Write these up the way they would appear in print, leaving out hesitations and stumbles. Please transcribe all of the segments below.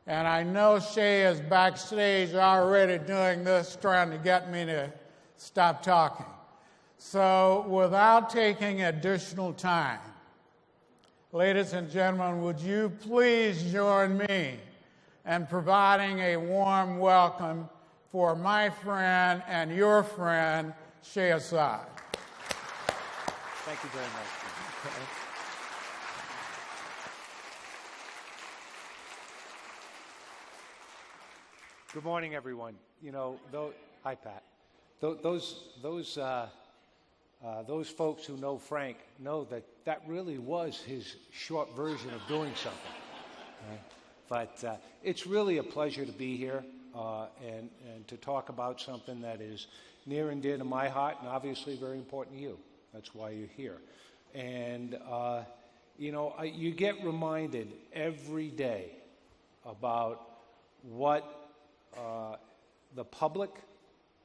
And I know Shay is backstage already doing this, trying to get me to stop talking. So without taking additional time, ladies and gentlemen, would you please join me in providing a warm welcome for my friend and your friend, Shay Assad. Thank you very much. Good morning, everyone. You know, hi, Pat. Those folks who know Frank know that really was his short version of doing something. Right? But it's really a pleasure to be here and to talk about something that is near and dear to my heart and obviously very important to you. That's why you're here. And, you know, you get reminded every day about what the public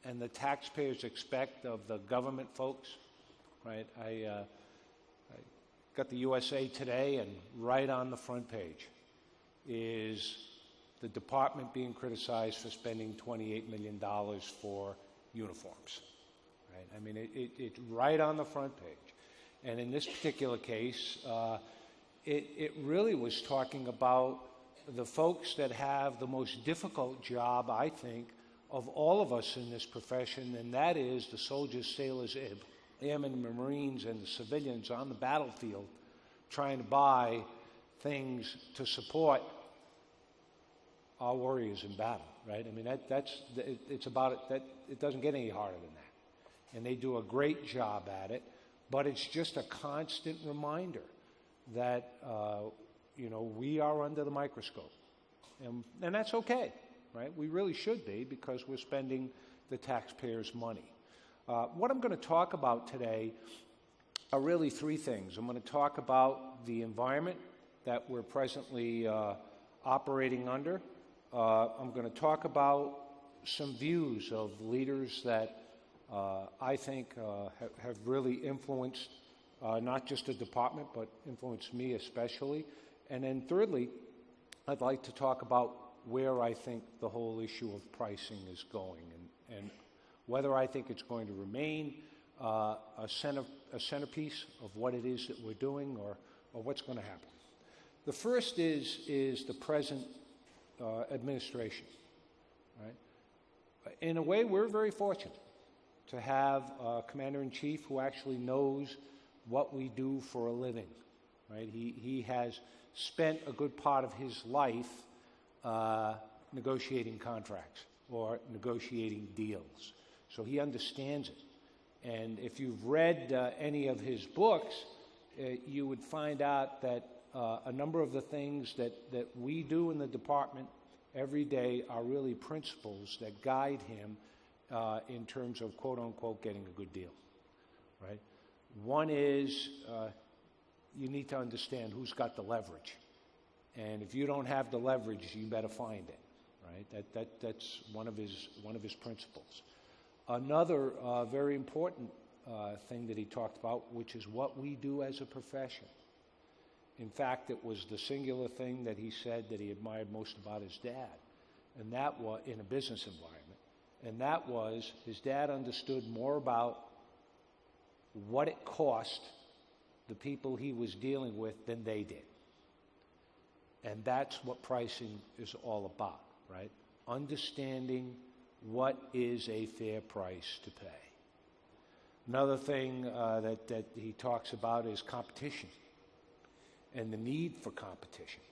and the taxpayers expect of the government folks, right? I got the USA Today, and right on the front page is the department being criticized for spending $28 million for uniforms, right? I mean, it's right on the front page. And in this particular case, it really was talking about the folks that have the most difficult job, I think, of all of us in this profession, and that is the soldiers, sailors, airmen, Marines, and the civilians on the battlefield trying to buy things to support our warriors in battle, right? I mean, it's about it. That it doesn't get any harder than that. And they do a great job at it, but it's just a constant reminder that, you know, we are under the microscope. And that's okay, right? We really should be, because we're spending the taxpayers' money. What I'm going to talk about today are really three things. I'm going to talk about the environment that we're presently operating under. I'm going to talk about some views of leaders that I think have really influenced not just the department, but influenced me especially. And then thirdly, I'd like to talk about where I think the whole issue of pricing is going, and whether I think it's going to remain a centerpiece of what it is that we're doing, or what's going to happen. The first is the present administration, right? In a way, we're very fortunate to have a commander-in-chief who actually knows what we do for a living, right? He has spent a good part of his life negotiating contracts or negotiating deals. So he understands it. And if you've read any of his books, you would find out that a number of the things that we do in the department every day are really principles that guide him in terms of, quote unquote, getting a good deal, right? One is you need to understand who's got the leverage. And if you don't have the leverage, you better find it, right? That's one of his principles. Another very important thing that he talked about, which is what we do as a profession. In fact, it was the singular thing that he said that he admired most about his dad, and that was in a business environment, and that was his dad understood more about what it cost the people he was dealing with than they did. And that's what pricing is all about, right? Understanding what is a fair price to pay. Another thing that he talks about is competition and the need for competition.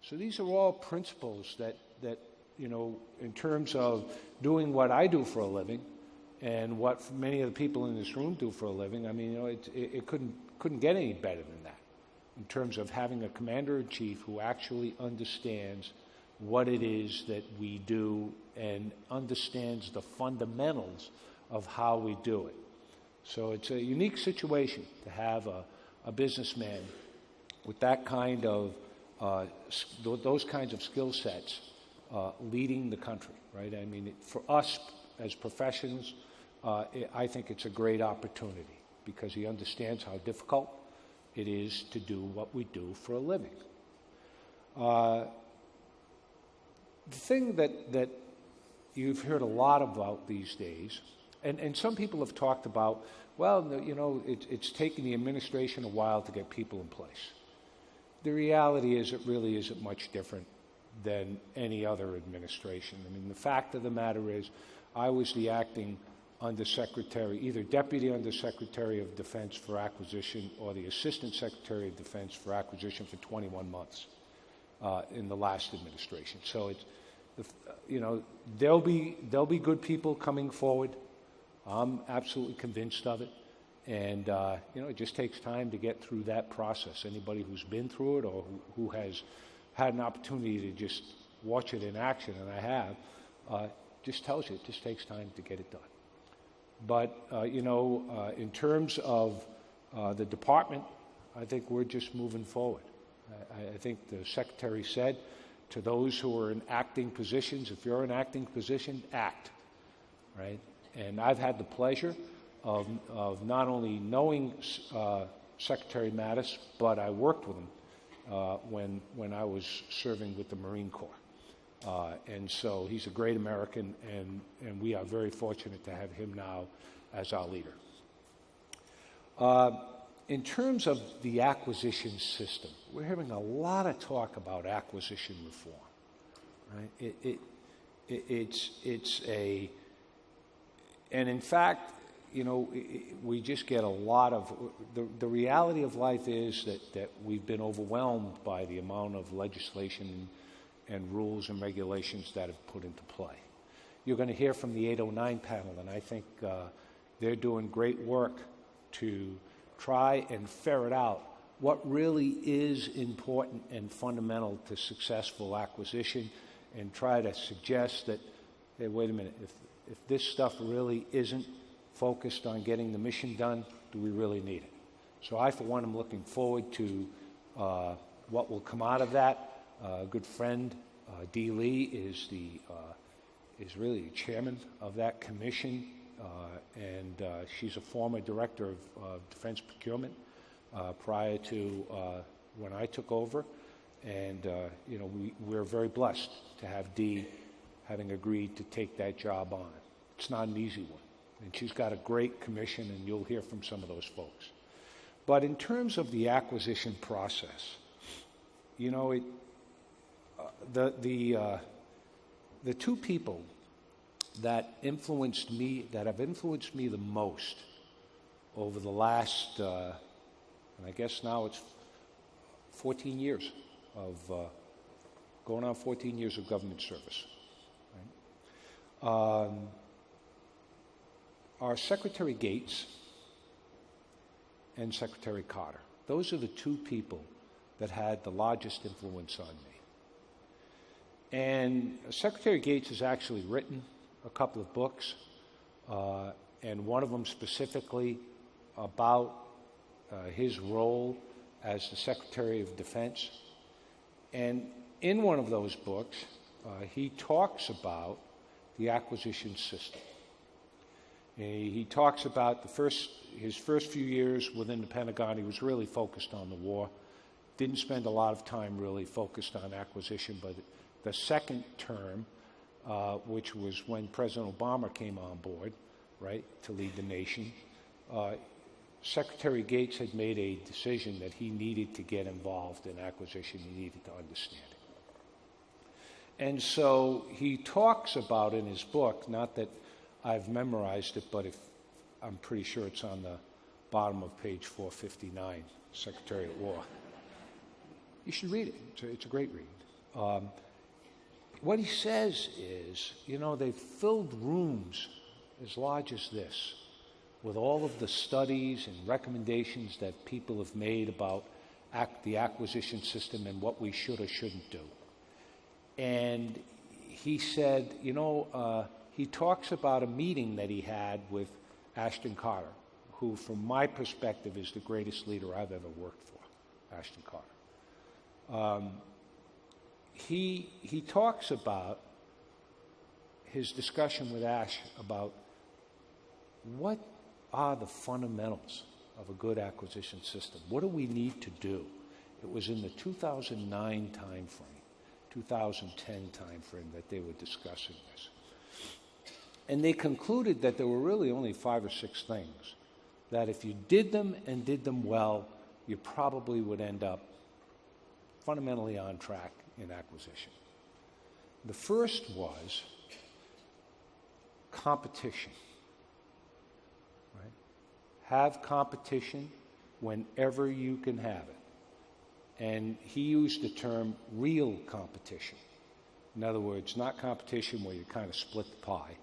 So these are all principles that you know, in terms of doing what I do for a living and what many of the people in this room do for a living, I mean, you know, it couldn't get any better than that in terms of having a commander-in-chief who actually understands what it is that we do and understands the fundamentals of how we do it. So it's a unique situation to have a businessman with that kind of those kinds of skill sets leading the country, right? I mean, for us as professions, I think it's a great opportunity because he understands how difficult it is to do what we do for a living. the thing that you've heard a lot about these days, and some people have talked about, well, you know, it's taken the administration a while to get people in place. The reality is it really isn't much different than any other administration. I mean, the fact of the matter is I was the acting Undersecretary, either Deputy Undersecretary of Defense for Acquisition or the Assistant Secretary of Defense for Acquisition for 21 months in the last administration. So it's, you know, there'll be good people coming forward. I'm absolutely convinced of it. And, you know, it just takes time to get through that process. Anybody who's been through it or who has had an opportunity to just watch it in action, and I have, just tells you it just takes time to get it done. But, you know, in terms of the department, I think we're just moving forward. I think the Secretary said to those who are in acting positions, if you're in acting position, act, right? And I've had the pleasure of not only knowing Secretary Mattis, but I worked with him when I was serving with the Marine Corps. And so he's a great American, and we are very fortunate to have him now as our leader. In terms of the acquisition system, we're hearing a lot of talk about acquisition reform, right? And in fact, you know, we just get a lot of, the reality of life is that we've been overwhelmed by the amount of legislation and rules and regulations that have put into play. You're going to hear from the 809 panel, and I think they're doing great work to try and ferret out what really is important and fundamental to successful acquisition, and try to suggest that, hey, wait a minute, if this stuff really isn't focused on getting the mission done, do we really need it? So I, for one, am looking forward to what will come out of that. A good friend, Dee Lee, is really the chairman of that commission, and she's a former director of defense procurement prior to when I took over. And you know, we're very blessed to have Dee having agreed to take that job on. It's not an easy one. And she's got a great commission, and you'll hear from some of those folks. But in terms of the acquisition process, you know, the two people that have influenced me the most over the last, and I guess now it's 14 years of, going on 14 years of government service, right? Are Secretary Gates and Secretary Carter. Those are the two people that had the largest influence on me. And Secretary Gates has actually written a couple of books, and one of them specifically about his role as the Secretary of Defense. And in one of those books, he talks about the acquisition system. He talks about his first few years within the Pentagon. He was really focused on the war. Didn't spend a lot of time really focused on acquisition, but the second term, which was when President Obama came on board, right, to lead the nation, Secretary Gates had made a decision that he needed to get involved in acquisition. He needed to understand it. And so he talks about in his book, not that I've memorized it, but I'm pretty sure it's on the bottom of page 459, Secretary of War. You should read it. It's a great read. What he says is, you know, they've filled rooms as large as this with all of the studies and recommendations that people have made about the acquisition system and what we should or shouldn't do. And he said, you know, he talks about a meeting that he had with Ashton Carter, who, from my perspective, is the greatest leader I've ever worked for, Ashton Carter. He talks about his discussion with Ash about what are the fundamentals of a good acquisition system. What do we need to do? It was in the 2009 timeframe. 2010 timeframe that they were discussing this. And they concluded that there were really only 5 or 6 things that if you did them and did them well, you probably would end up fundamentally on track in acquisition. The first was competition. Right? Have competition whenever you can have it. And he used the term real competition. In other words, not competition where you kind of split the pie,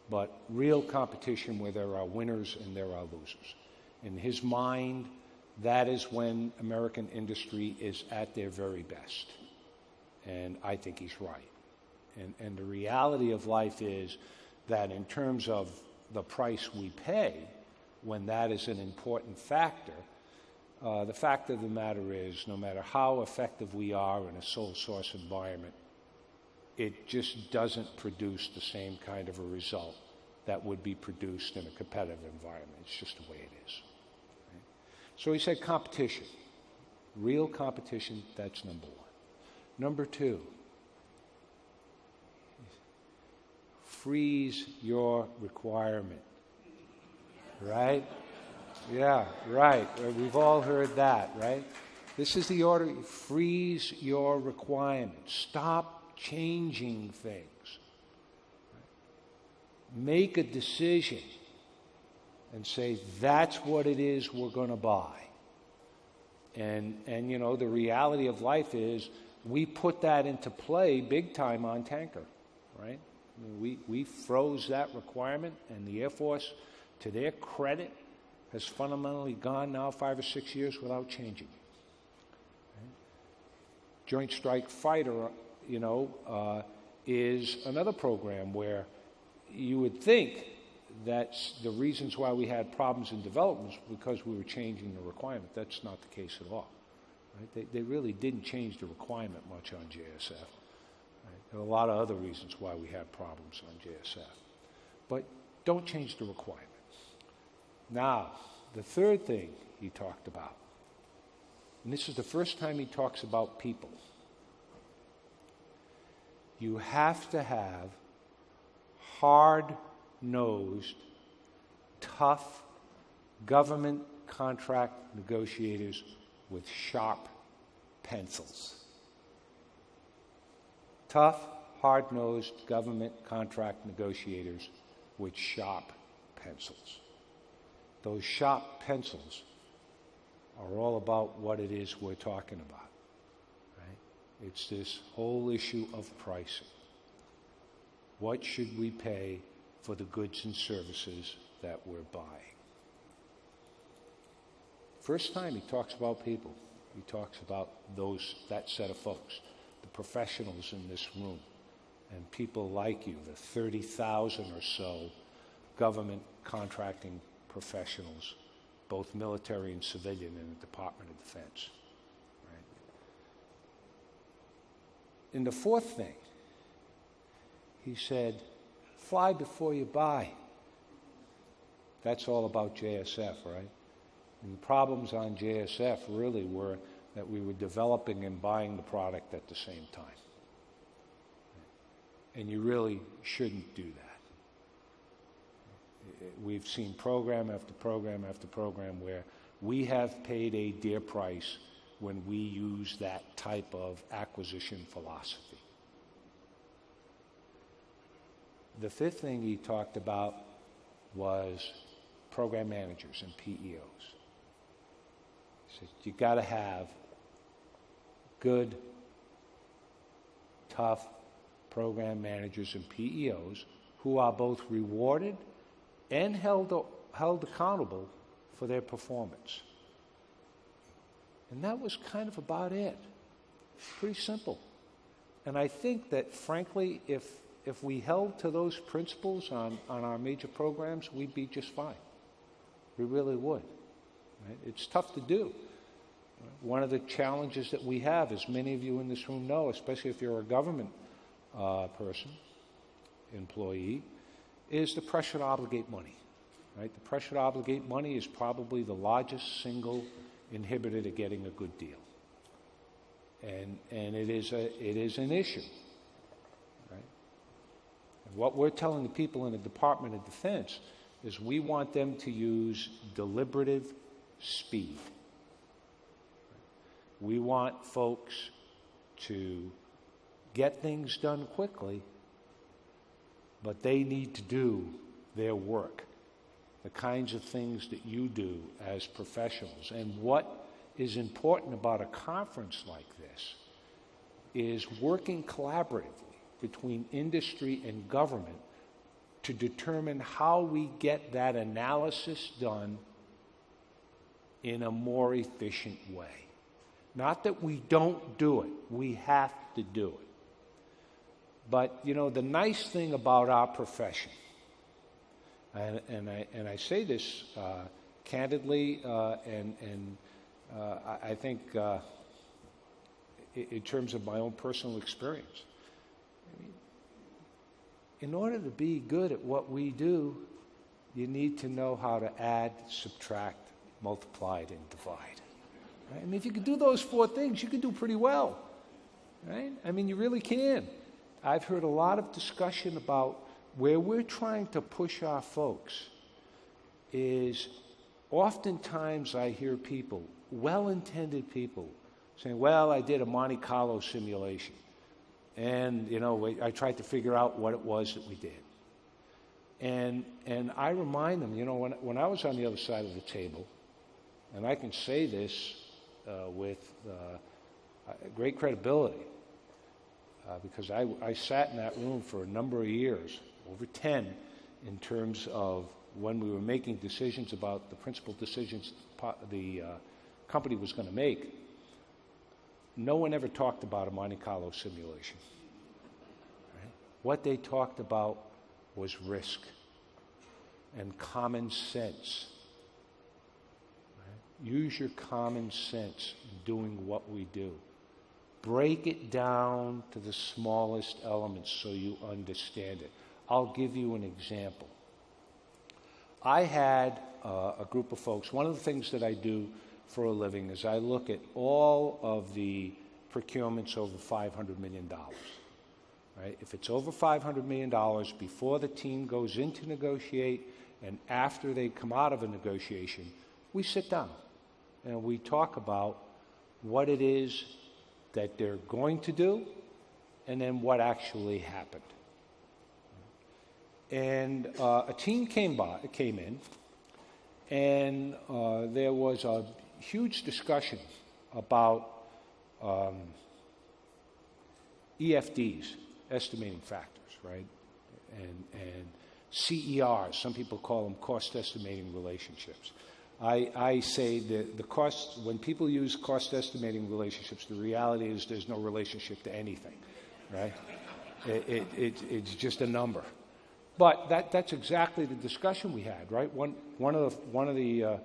but real competition where there are winners and there are losers. In his mind, that is when American industry is at their very best. And I think he's right. And the reality of life is that in terms of the price we pay, when that is an important factor, the fact of the matter is, no matter how effective we are in a sole source environment, it just doesn't produce the same kind of a result that would be produced in a competitive environment. It's just the way it is. Right? So he said competition. Real competition, that's number 1. Number 2, freeze your requirement. Right? Yeah, right. We've all heard that, right? This is the order. Freeze your requirements. Stop changing things. Make a decision and say, that's what it is we're going to buy. And you know, the reality of life is we put that into play big time on tanker, right? I mean, we froze that requirement, and the Air Force, to their credit, has fundamentally gone now 5 or 6 years without changing. Right? Joint Strike Fighter, you know, is another program where you would think that the reasons why we had problems in development was because we were changing the requirement. That's not the case at all. Right? They really didn't change the requirement much on JSF. Right? There are a lot of other reasons why we had problems on JSF. But don't change the requirement. Now, the third thing he talked about, and this is the first time he talks about people. You have to have hard-nosed, tough government contract negotiators with sharp pencils. Tough, hard-nosed government contract negotiators with sharp pencils. Those sharp pencils are all about what it is we're talking about. Right? It's this whole issue of pricing. What should we pay for the goods and services that we're buying? First time he talks about people. He talks about that set of folks, the professionals in this room, and people like you, the 30,000 or so government contracting professionals, both military and civilian, in the Department of Defense. Right? And the fourth thing, he said, fly before you buy. That's all about JSF, right? And the problems on JSF really were that we were developing and buying the product at the same time. And you really shouldn't do that. We've seen program after program after program where we have paid a dear price when we use that type of acquisition philosophy. The fifth thing he talked about was program managers and PEOs. He said, you got to have good, tough program managers and PEOs who are both rewarded and held accountable for their performance. And that was kind of about it. Pretty simple. And I think that, frankly, if we held to those principles on our major programs, we'd be just fine. We really would. Right? It's tough to do. One of the challenges that we have, as many of you in this room know, especially if you're a government person, employee, is the pressure to obligate money. Right? The pressure to obligate money is probably the largest single inhibitor to getting a good deal. and it is an issue. Right? And what we're telling the people in the Department of Defense is we want them to use deliberative speed. We want folks to get things done quickly, but they need to do their work, the kinds of things that you do as professionals. And what is important about a conference like this is working collaboratively between industry and government to determine how we get that analysis done in a more efficient way. Not that we don't do it, we have to do it. But, you know, the nice thing about our profession, and I say this candidly, I think in terms of my own personal experience, I mean, in order to be good at what we do, you need to know how to add, subtract, multiply, and divide. Right? I mean, if you can do those four things, you can do pretty well. Right? I mean, you really can. I've heard a lot of discussion about where we're trying to push our folks is oftentimes I hear people, well-intended people, saying, well, I did a Monte Carlo simulation. And, you know, I tried to figure out what it was that we did. And I remind them, you know, when I was on the other side of the table, and I can say this with great credibility, because I sat in that room for a number of years, over 10, in terms of when we were making decisions about the principal decisions the company was going to make. No one ever talked about a Monte Carlo simulation. Right? What they talked about was risk and common sense. Right? Use your common sense in doing what we do. Break it down to the smallest elements so you understand it. I'll give you an example. I had a group of folks. One of the things that I do for a living is I look at all of the procurements over $500 million. Right? If it's over $500 million, before the team goes in to negotiate and after they come out of a negotiation, we sit down and we talk about what it is that they're going to do and then what actually happened. And a team came in, and there was a huge discussion about EFDs, estimating factors, right? And CERs, some people call them cost estimating relationships. I say that the cost, when people use cost estimating relationships, the reality is there's no relationship to anything, right? It's just a number. But that's exactly the discussion we had, right? One of the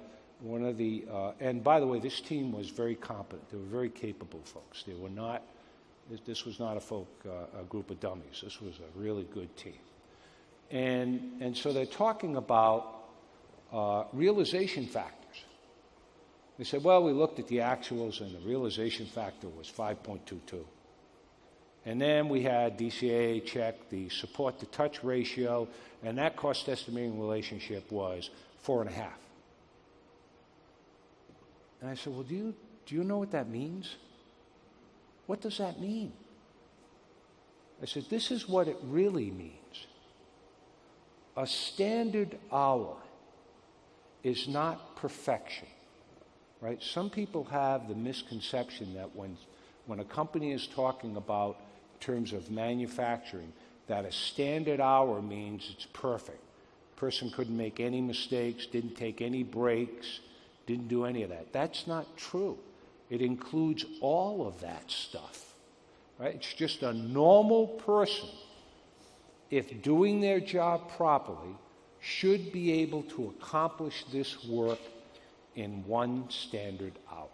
and by the way, this team was very competent. They were very capable folks. They were not. This was not a group of dummies. This was a really good team. And so they're talking about realization factors. They said, well, we looked at the actuals, and the realization factor was 5.22. And then we had DCAA check the support to touch ratio, and that cost estimating relationship was 4.5. And I said, well, do you know what that means? What does that mean? I said, this is what it really means. A standard hour is not perfection, right? Some people have the misconception that when a company is talking about terms of manufacturing, that a standard hour means it's perfect. Person couldn't make any mistakes, didn't take any breaks, didn't do any of that. That's not true. It includes all of that stuff, right? It's just a normal person, if doing their job properly, should be able to accomplish this work in one standard hour.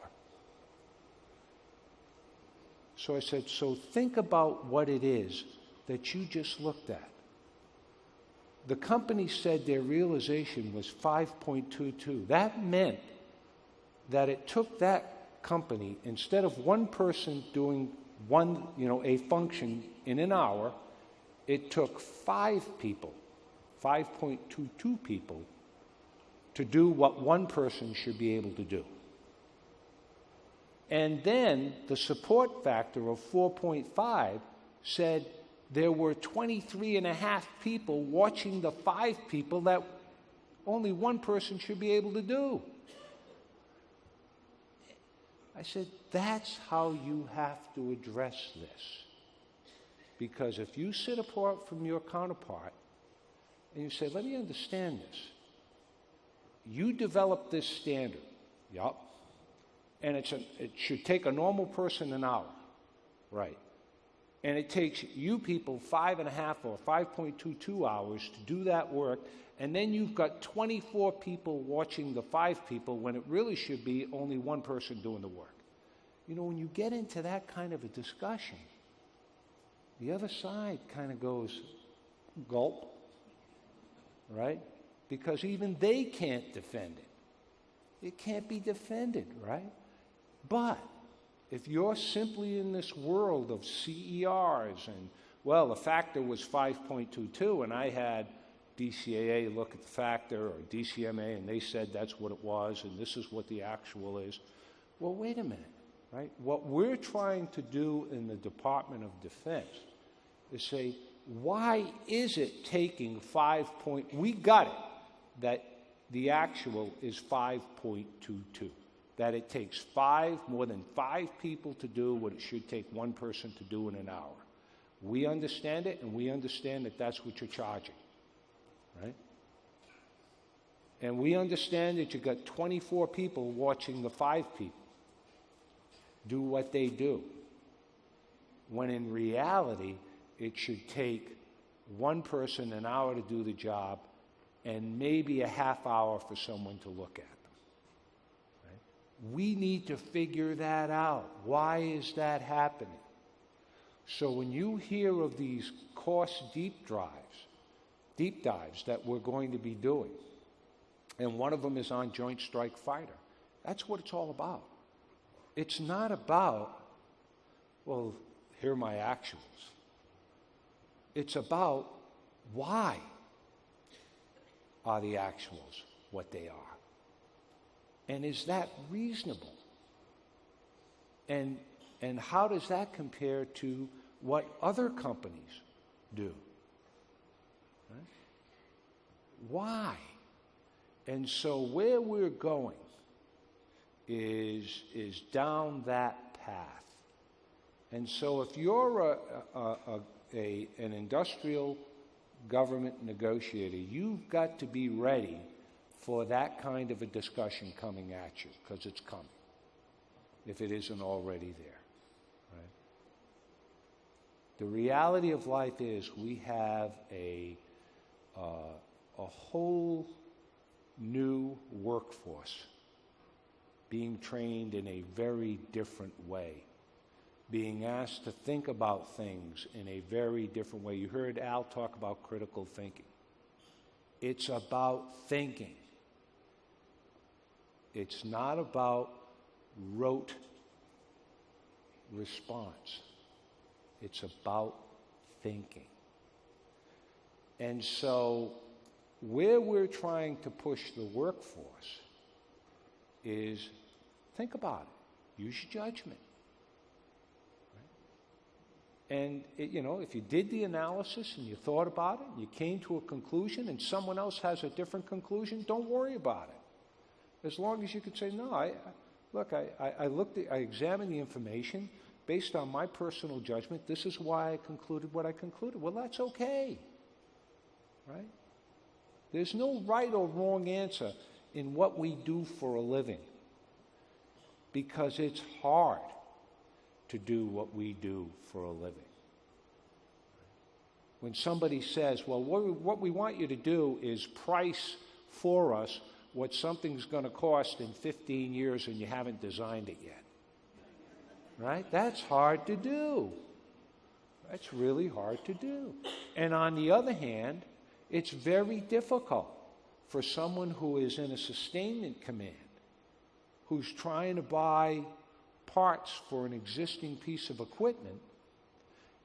So I said, so think about what it is that you just looked at. The company said their realization was 5.22. That meant that it took that company, instead of one person doing a function in an hour, it took 5 people, 5.22 people, to do what one person should be able to do. And then the support factor of 4.5 said there were 23.5 people watching the 5 people that only one person should be able to do. I said, that's how you have to address this. Because if you sit apart from your counterpart and you say, let me understand this. You developed this standard. Yup. And it should take a normal person an hour. Right. And it takes you people 5.5 or 5.22 hours to do that work. And then you've got 24 people watching the 5 people when it really should be only one person doing the work. When you get into that kind of a discussion, the other side kind of goes, gulp, right? Because even they can't defend it. It can't be defended, right? But if you're simply in this world of CERs and, well, the factor was 5.22 and I had DCAA look at the factor or DCMA and they said that's what it was and this is what the actual is. Well, wait a minute, right? What we're trying to do in the Department of Defense is say, why is it taking we got it, that the actual is 5.22, that it takes more than 5 people to do what it should take one person to do in an hour. We understand it, and we understand that that's what you're charging, right? And we understand that you've got 24 people watching the 5 people do what they do, when in reality, it should take one person an hour to do the job and maybe a half hour for someone to look at them. Right? We need to figure that out. Why is that happening? So when you hear of these course deep dives that we're going to be doing, and one of them is on Joint Strike Fighter, that's what it's all about. It's not about, well, here are my actuals. It's about why are the actuals what they are? And is that reasonable? And how does that compare to what other companies do? Right? Why? And so where we're going is down that path. And so if you're an industrial government negotiator, you've got to be ready for that kind of a discussion coming at you, because it's coming, if it isn't already there. Right? The reality of life is we have a whole new workforce being trained in a very different way, being asked to think about things in a very different way. You heard Al talk about critical thinking. It's about thinking. It's not about rote response. It's about thinking. And so where we're trying to push the workforce is think about it. Use your judgment. And, if you did the analysis and you thought about it, and you came to a conclusion and someone else has a different conclusion, don't worry about it. As long as you could say, no, I examined the information based on my personal judgment. This is why I concluded what I concluded. Well, that's okay. Right? There's no right or wrong answer in what we do for a living, because it's hard to do what we do for a living. When somebody says, well, what we want you to do is price for us what something's going to cost in 15 years and you haven't designed it yet. Right? That's hard to do. That's really hard to do. And on the other hand, it's very difficult for someone who is in a sustainment command, who's trying to buy parts for an existing piece of equipment,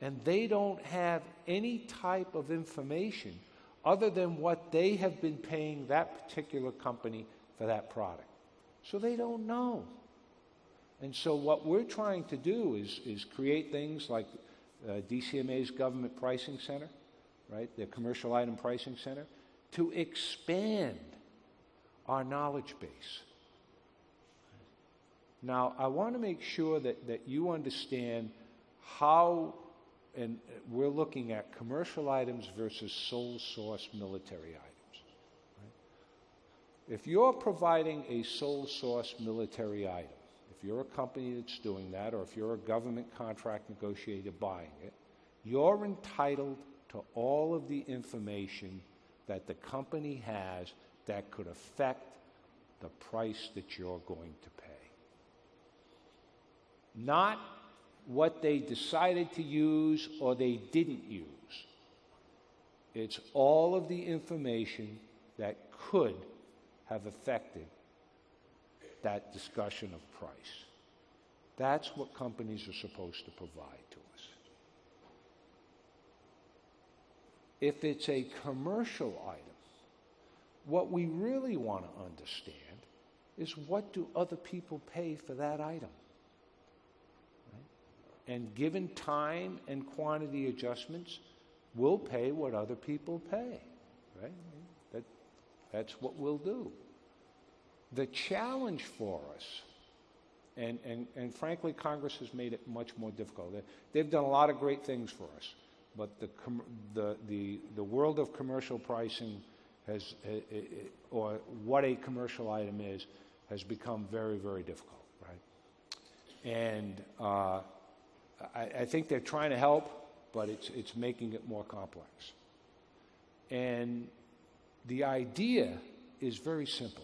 and they don't have any type of information other than what they have been paying that particular company for that product. So they don't know. And so what we're trying to do is create things like DCMA's Government Pricing Center, right, the Commercial Item Pricing Center, to expand our knowledge base. Now, I want to make sure that you understand how, and we're looking at commercial items versus sole source military items. Right? If you're providing a sole source military item, if you're a company that's doing that, or if you're a government contract negotiator buying it, you're entitled to all of the information that the company has that could affect the price that you're going to pay. Not what they decided to use or they didn't use. It's all of the information that could have affected that discussion of price. That's what companies are supposed to provide to us. If it's a commercial item, what we really want to understand is, what do other people pay for that item? And given time and quantity adjustments, we'll pay what other people pay, right? That's what we'll do. The challenge for us, and frankly, Congress has made it much more difficult. They've done a lot of great things for us, but the world of commercial pricing has, or what a commercial item is, has become very, very difficult, right? And I think they're trying to help, but it's making it more complex. And the idea is very simple.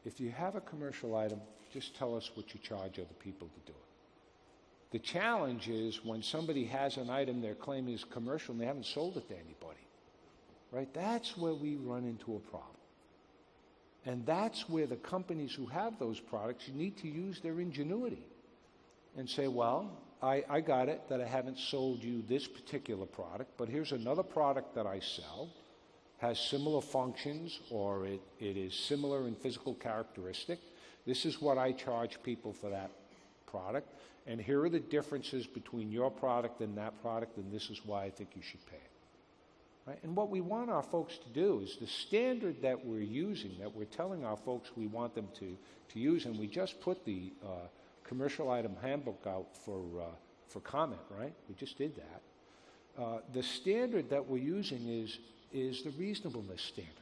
If you have a commercial item, just tell us what you charge other people to do it. The challenge is when somebody has an item they're claiming is commercial and they haven't sold it to anybody, right? That's where we run into a problem. And that's where the companies who have those products need to use their ingenuity and say, well, I got it that I haven't sold you this particular product, but here's another product that I sell, has similar functions, or it is similar in physical characteristic. This is what I charge people for that product, and here are the differences between your product and that product, and this is why I think you should pay it. Right? And what we want our folks to do is the standard that we're using, that we're telling our folks we want them to use, and we just put the commercial item handbook out for comment, right? We just did that. The standard that we're using is the reasonableness standard.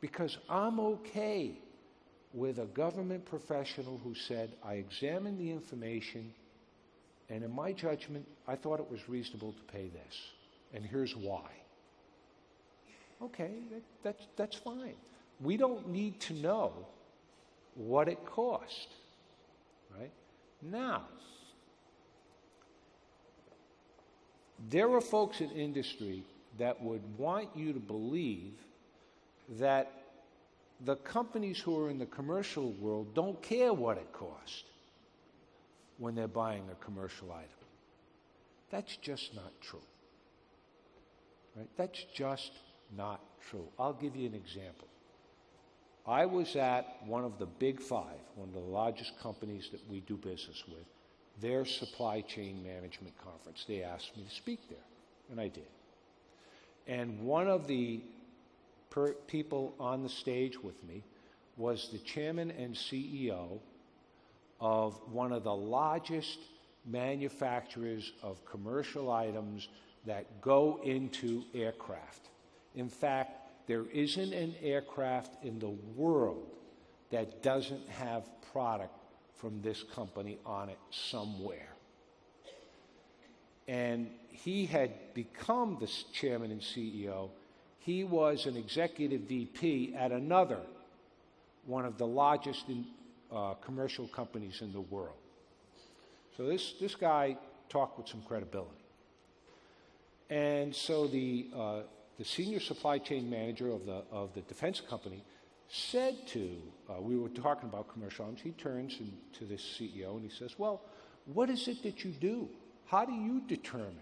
Because I'm okay with a government professional who said, I examined the information, and in my judgment, I thought it was reasonable to pay this, and here's why. Okay, that's fine. We don't need to know what it cost. Right? Now, there are folks in industry that would want you to believe that the companies who are in the commercial world don't care what it costs when they're buying a commercial item. That's just not true. Right? That's just not true. I'll give you an example. I was at one of the big five, one of the largest companies that we do business with, their supply chain management conference. They asked me to speak there, and I did. And one of the people on the stage with me was the chairman and CEO of one of the largest manufacturers of commercial items that go into aircraft. In fact, there isn't an aircraft in the world that doesn't have product from this company on it somewhere. And he had become the chairman and CEO. He was an executive VP at another one of the largest commercial companies in the world. So this guy talked with some credibility. And so the senior supply chain manager of the defense company said to, we were talking about commercial items, he turns to this CEO and he says, well, what is it that you do? How do you determine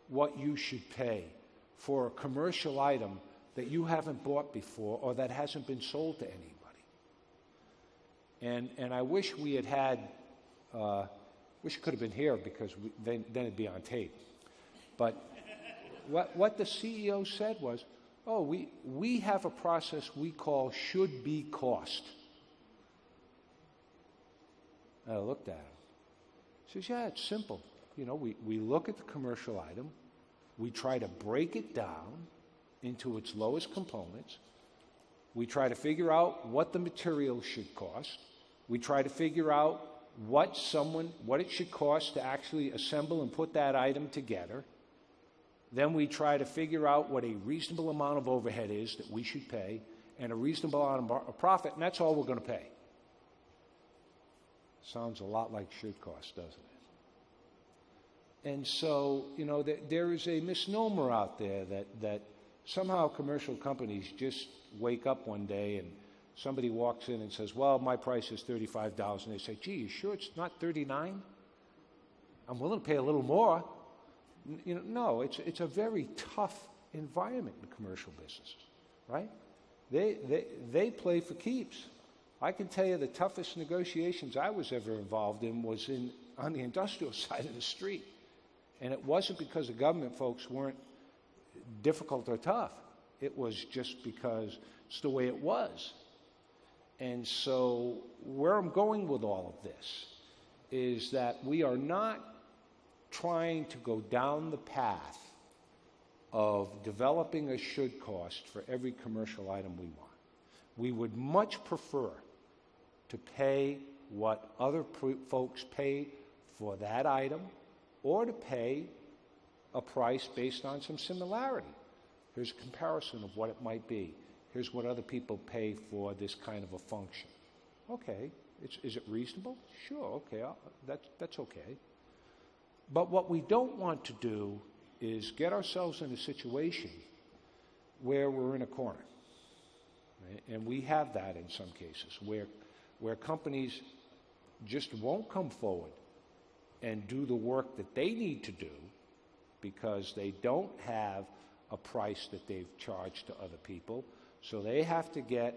what you should pay for a commercial item that you haven't bought before or that hasn't been sold to anybody? And I wish we had wish it could have been here because then it'd be on tape. But what the CEO said was, oh, we have a process we call should be cost. And I looked at him. He says, yeah, it's simple. You know, we look at the commercial item, we try to break it down into its lowest components, we try to figure out what the material should cost, we try to figure out what it should cost to actually assemble and put that item together. Then we try to figure out what a reasonable amount of overhead is that we should pay and a reasonable amount of profit, and that's all we're going to pay. Sounds a lot like should cost, doesn't it? And so, you know, there is a misnomer out there that somehow commercial companies just wake up one day and somebody walks in and says, well, my price is $35. And they say, gee, you sure it's not $39? I'm willing to pay a little more. You know, no, it's a very tough environment in commercial businesses, right? They play for keeps. I can tell you the toughest negotiations I was ever involved in was on the industrial side of the street. And it wasn't because the government folks weren't difficult or tough. It was just because it's the way it was. And so where I'm going with all of this is that we are not trying to go down the path of developing a should cost for every commercial item we want. We would much prefer to pay what other folks pay for that item or to pay a price based on some similarity. Here's a comparison of what it might be. Here's what other people pay for this kind of a function. Okay, is it reasonable? Sure, okay, that's okay. But what we don't want to do is get ourselves in a situation where we're in a corner. Right? And we have that in some cases, where companies just won't come forward and do the work that they need to do because they don't have a price that they've charged to other people. So they have to get,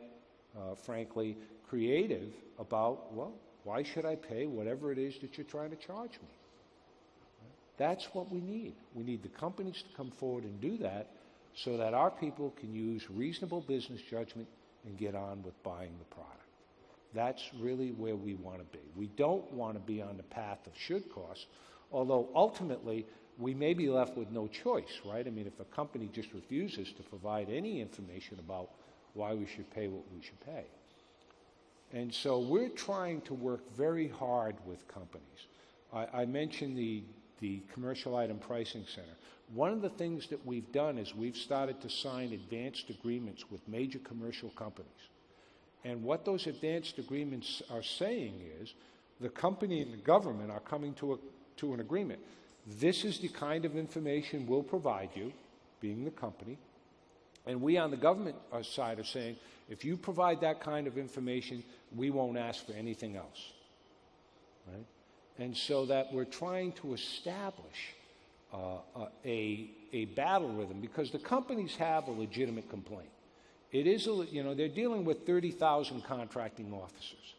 frankly, creative about, well, why should I pay whatever it is that you're trying to charge me? That's what we need. We need the companies to come forward and do that so that our people can use reasonable business judgment and get on with buying the product. That's really where we want to be. We don't want to be on the path of should cost, although ultimately we may be left with no choice, right? I mean, if a company just refuses to provide any information about why we should pay what we should pay. And so we're trying to work very hard with companies. I mentioned the Commercial Item Pricing Center. One of the things that we've done is we've started to sign advanced agreements with major commercial companies. And what those advanced agreements are saying is the company and the government are coming to an agreement. This is the kind of information we'll provide you, being the company. And we on the government side are saying, if you provide that kind of information, we won't ask for anything else. Right? And so that we're trying to establish a battle rhythm because the companies have a legitimate complaint. It is, they're dealing with 30,000 contracting officers.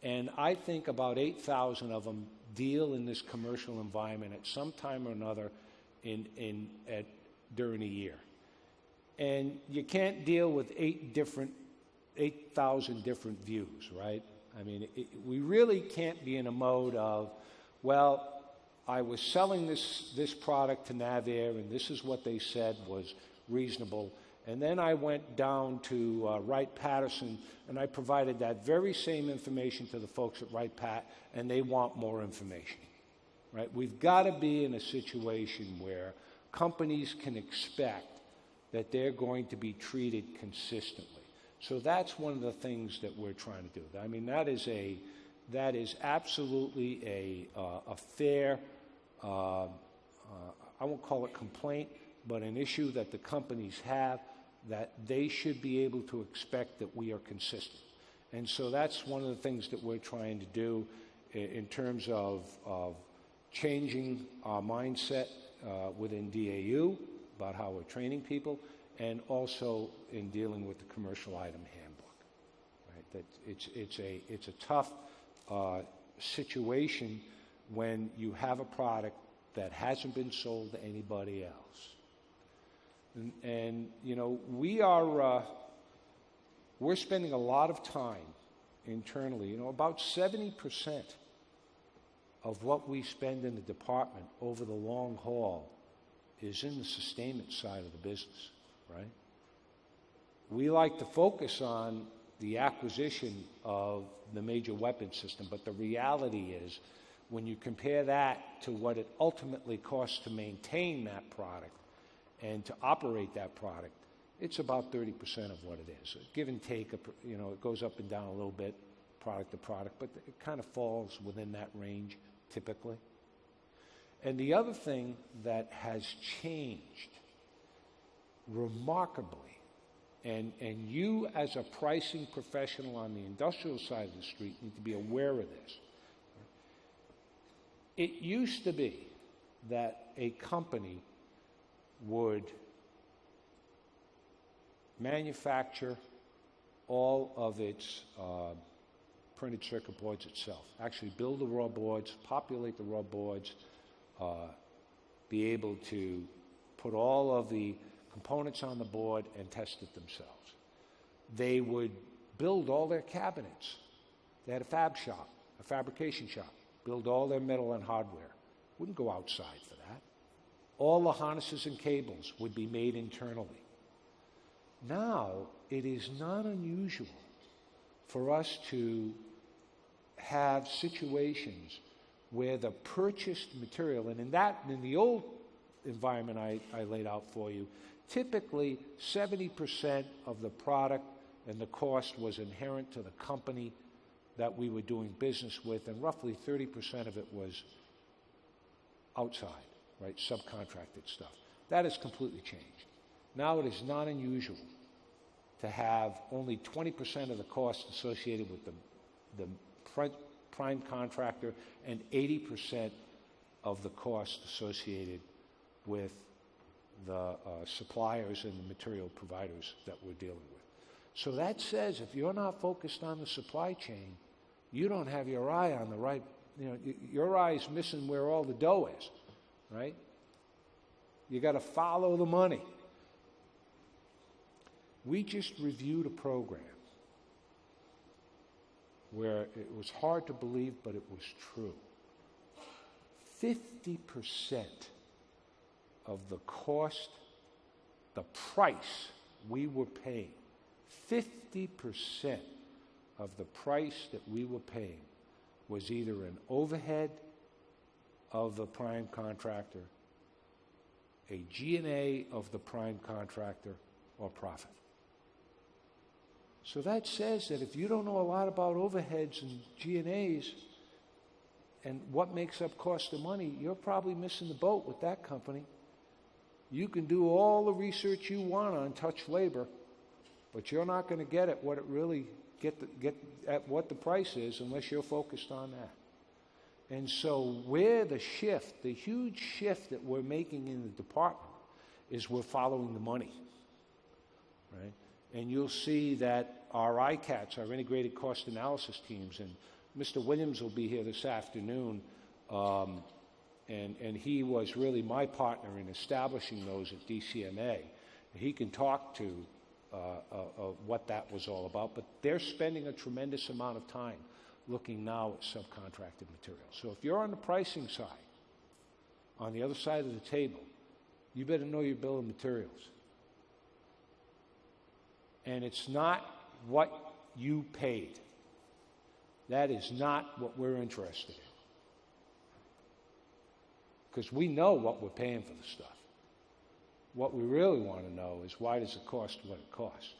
And I think about 8,000 of them deal in this commercial environment at some time or another during a year. And you can't deal with 8,000 different views, right? I mean, we really can't be in a mode of, well, I was selling this product to Navair, and this is what they said was reasonable. And then I went down to Wright-Patterson, and I provided that very same information to the folks at Wright-Pat, and they want more information. Right? We've got to be in a situation where companies can expect that they're going to be treated consistently. So that's one of the things that we're trying to do. I mean, that is absolutely a fair, I won't call it complaint, but an issue that the companies have. that they should be able to expect that we are consistent. And so that's one of the things that we're trying to do in terms of changing our mindset within DAU about how we're training people, and also in dealing with the commercial item handbook. Right? That it's a tough situation when you have a product that hasn't been sold to anybody else. And you know, we're spending a lot of time internally. You know, about 70% of what we spend in the department over the long haul is in the sustainment side of the business, right? We like to focus on the acquisition of the major weapon system, but the reality is, when you compare that to what it ultimately costs to maintain that product and to operate that product, it's about 30% of what it is. Give and take, you know, it goes up and down a little bit, product to product, but it kind of falls within that range typically. And the other thing that has changed remarkably, and you as a pricing professional on the industrial side of the street need to be aware of this. It used to be that a company would manufacture all of its printed circuit boards itself, actually build the raw boards, populate the raw boards, be able to put all of the components on the board and test it themselves. They would build all their cabinets. They had a fab shop, a fabrication shop, build all their metal and hardware. Wouldn't go outside for that. All the harnesses and cables would be made internally. Now, it is not unusual for us to have situations where the purchased material, and in the old environment I laid out for you, typically 70% of the product and the cost was inherent to the company that we were doing business with, and roughly 30% of it was outside, right, subcontracted stuff. That has completely changed. Now it is not unusual to have only 20% of the cost associated with the prime contractor and 80% of the cost associated with the suppliers and the material providers that we're dealing with. So that says if you're not focused on the supply chain, you don't have your eye on the right, you know, your eye's missing where all the dough is, right? You got to follow the money. We just reviewed a program where it was hard to believe, but it was true. 50% of the cost, the price we were paying, 50% of the price that we were paying was either an overhead of the prime contractor, a G&A of the prime contractor, or profit. So that says that if you don't know a lot about overheads and G&As and what makes up cost of money, you're probably missing the boat with that company. You can do all the research you want on touch labor, but you're not going to get at what it really get at what the price is unless you're focused on that. And so where the shift, the huge shift that we're making in the department is we're following the money, right? And you'll see that our ICATs, our integrated cost analysis teams, and Mr. Williams will be here this afternoon, and he was really my partner in establishing those at DCMA. He can talk to what that was all about, but they're spending a tremendous amount of time looking now at subcontracted materials. So if you're on the pricing side, on the other side of the table, you better know your bill of materials. And it's not what you paid. That is not what we're interested in. Because we know what we're paying for the stuff. What we really want to know is why does it cost what it costs?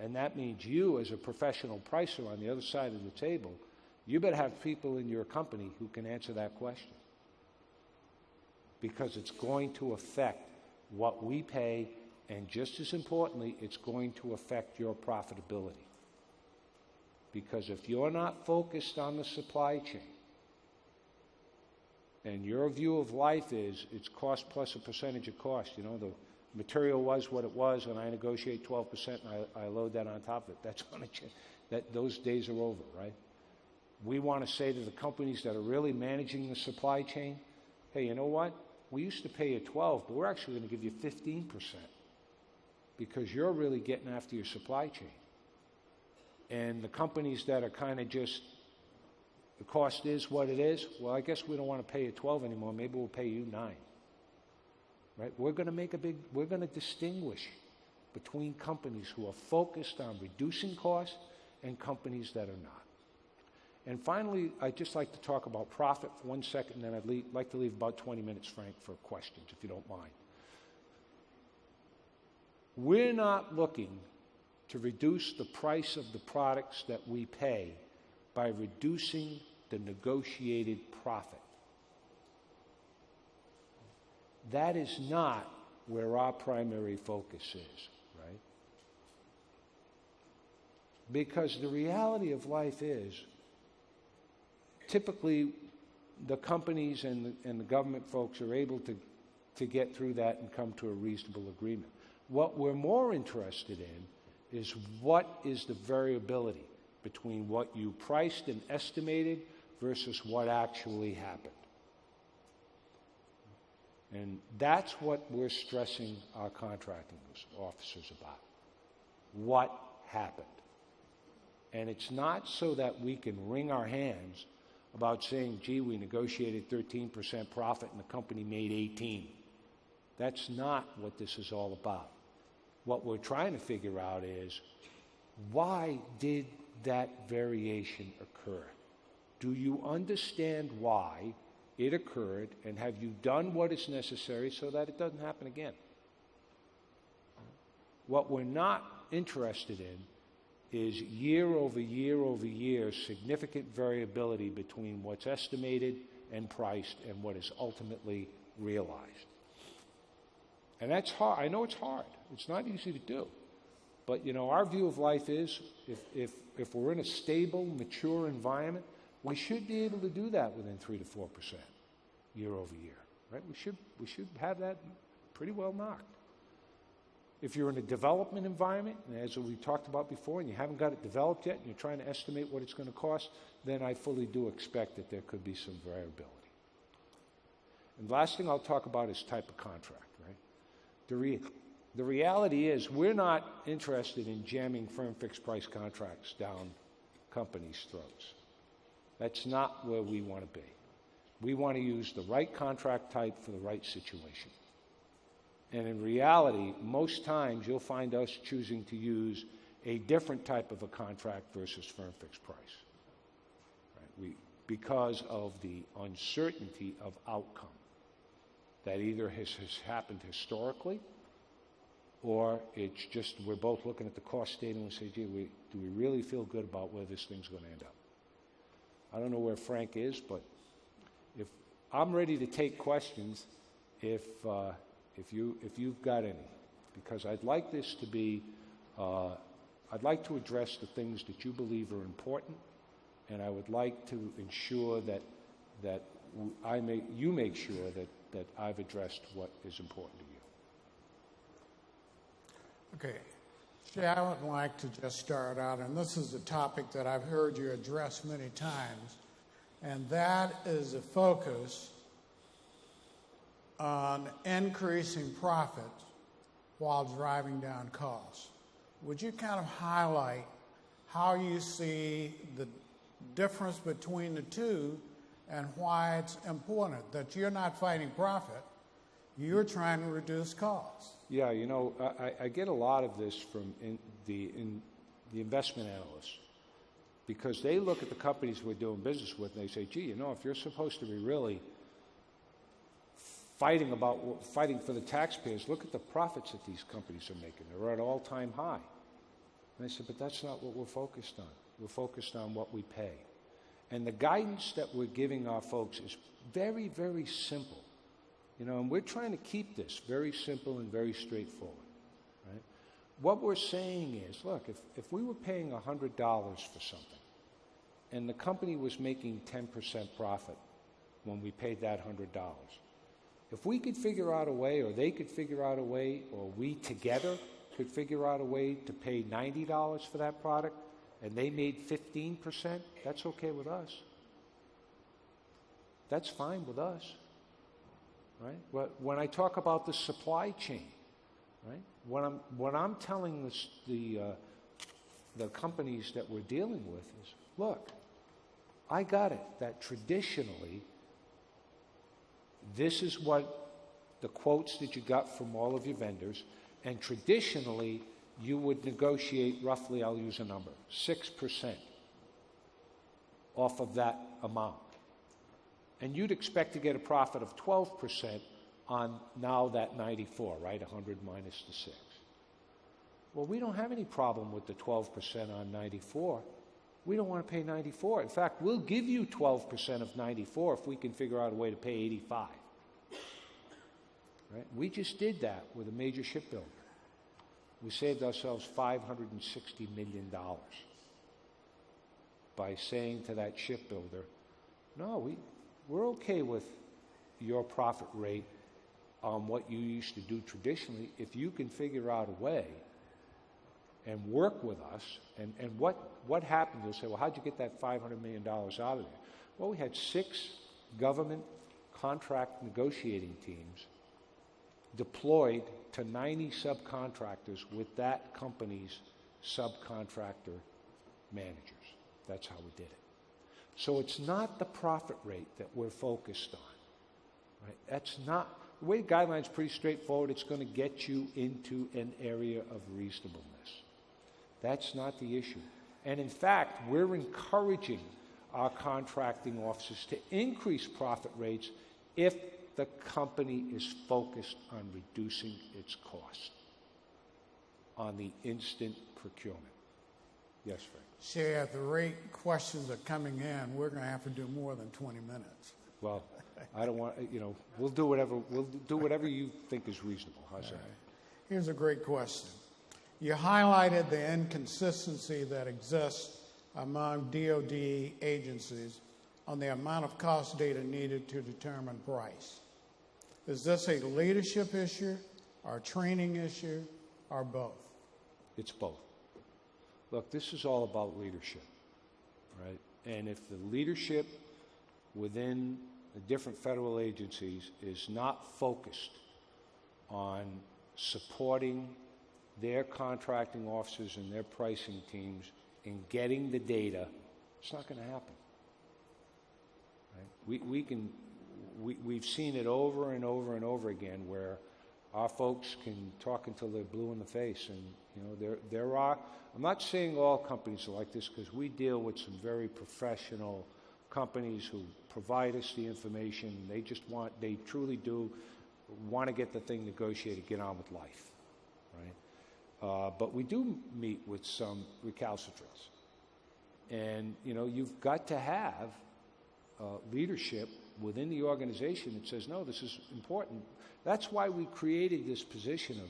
And that means you, as a professional pricer on the other side of the table, you better have people in your company who can answer that question. Because it's going to affect what we pay And just as importantly, it's going to affect your profitability. Because if you're not focused on the supply chain, and your view of life is it's cost plus a percentage of cost, you know, the material was what it was, and I negotiate 12%, and I load that on top of it. That's going to change. Those days are over, right? We want to say to the companies that are really managing the supply chain, hey, you know what? We used to pay you 12, but we're actually going to give you 15% because you're really getting after your supply chain. And the companies that are kind of just, the cost is what it is, well, I guess we don't want to pay you 12 anymore. Maybe we'll pay you 9. Right? We're going to distinguish between companies who are focused on reducing costs and companies that are not. And finally, I'd just like to talk about profit for 1 second, and then I'd like to leave about 20 minutes, Frank, for questions, if you don't mind. We're not looking to reduce the price of the products that we pay by reducing the negotiated profit. That is not where our primary focus is, right? Because the reality of life is, typically, the companies and the government folks are able to get through that and come to a reasonable agreement. What we're more interested in is what is the variability between what you priced and estimated versus what actually happened. And that's what we're stressing our contracting officers about. What happened? And it's not so that we can wring our hands about saying, gee, we negotiated 13% profit and the company made 18. That's not what this is all about. What we're trying to figure out is, why did that variation occur? Do you understand why it occurred, and have you done what is necessary so that it doesn't happen again? What we're not interested in is year over year significant variability between what's estimated and priced and what is ultimately realized. And that's hard. I know it's hard. It's not easy to do. But, you know, our view of life is if we're in a stable, mature environment, we should be able to do that within 3 to 4% year over year, right? We should have that pretty well knocked. If you're in a development environment, and as we talked about before, and you haven't got it developed yet, and you're trying to estimate what it's going to cost, then I fully do expect that there could be some variability. And the last thing I'll talk about is type of contract, right? The reality is we're not interested in jamming firm fixed price contracts down companies' throats. That's not where we want to be. We want to use the right contract type for the right situation. And in reality, most times you'll find us choosing to use a different type of a contract versus firm fixed price. Right? Because of the uncertainty of outcome that either has happened historically, or it's just we're both looking at the cost statement and say, gee, do we really feel good about where this thing's going to end up? I don't know where Frank is, but if I'm ready to take questions, if you've got any, because I'd like this to be, I'd like to address the things that you believe are important, and I would like to ensure that you make sure that I've addressed what is important to you. Okay. Shay, I would like to just start out, and this is a topic that I've heard you address many times, and that is a focus on increasing profits while driving down costs. Would you kind of highlight how you see the difference between the two and why it's important that you're not fighting profit, you're trying to reduce costs? Yeah, you know, I get a lot of this from the investment analysts, because they look at the companies we're doing business with and they say, gee, you know, if you're supposed to be really fighting for the taxpayers, look at the profits that these companies are making. They're at all-time high. And I said, but that's not what we're focused on. We're focused on what we pay. And the guidance that we're giving our folks is very, very simple. You know, and we're trying to keep this very simple and very straightforward. right? What we're saying is, look, if we were paying $100 for something, and the company was making 10% profit when we paid that $100, if we could figure out a way, or they could figure out a way, or we together could figure out a way to pay $90 for that product, and they made 15%, that's okay with us. That's fine with us, right? But when I talk about the supply chain, right? What I'm telling the companies that we're dealing with is, look, I got it that traditionally, this is what the quotes that you got from all of your vendors, and traditionally, you would negotiate roughly, I'll use a number, 6% off of that amount. And you'd expect to get a profit of 12% on now that 94, right? 100 minus the 6. Well, we don't have any problem with the 12% on 94. We don't want to pay 94. In fact, we'll give you 12% of 94 if we can figure out a way to pay 85. Right? We just did that with a major shipbuilder. We saved ourselves $560 million by saying to that shipbuilder, no, we're okay with your profit rate on what you used to do traditionally if you can figure out a way and work with us. And what happened? You'll say, well, how'd you get that $500 million out of there? Well, we had 6 government contract negotiating teams deployed to 90 subcontractors with that company's subcontractor managers. That's how we did it. So it's not the profit rate that we're focused on. Right? That's not, the way the guideline's pretty straightforward. It's going to get you into an area of reasonableness. That's not the issue. And in fact, we're encouraging our contracting officers to increase profit rates if the company is focused on reducing its cost on the instant procurement. Yes, Frank. Shay, at the rate questions are coming in, we're going to have to do more than 20 minutes. Well, I don't want, we'll do whatever you think is reasonable. How's that? Right. Here's a great question. You highlighted the inconsistency that exists among DoD agencies on the amount of cost data needed to determine price. Is this a leadership issue, or a training issue, or both? It's both. Look, this is all about leadership, right? And if the leadership within the different federal agencies is not focused on supporting their contracting officers and their pricing teams in getting the data, it's not going to happen. Right? We've seen it over and over and over again where our folks can talk until they're blue in the face. And, there are, I'm not saying all companies are like this, because we deal with some very professional companies who provide us the information. They truly do want to get the thing negotiated, get on with life, right? But we do meet with some recalcitrants. And, you've got to have leadership within the organization that says, no, this is important. That's why we created this position of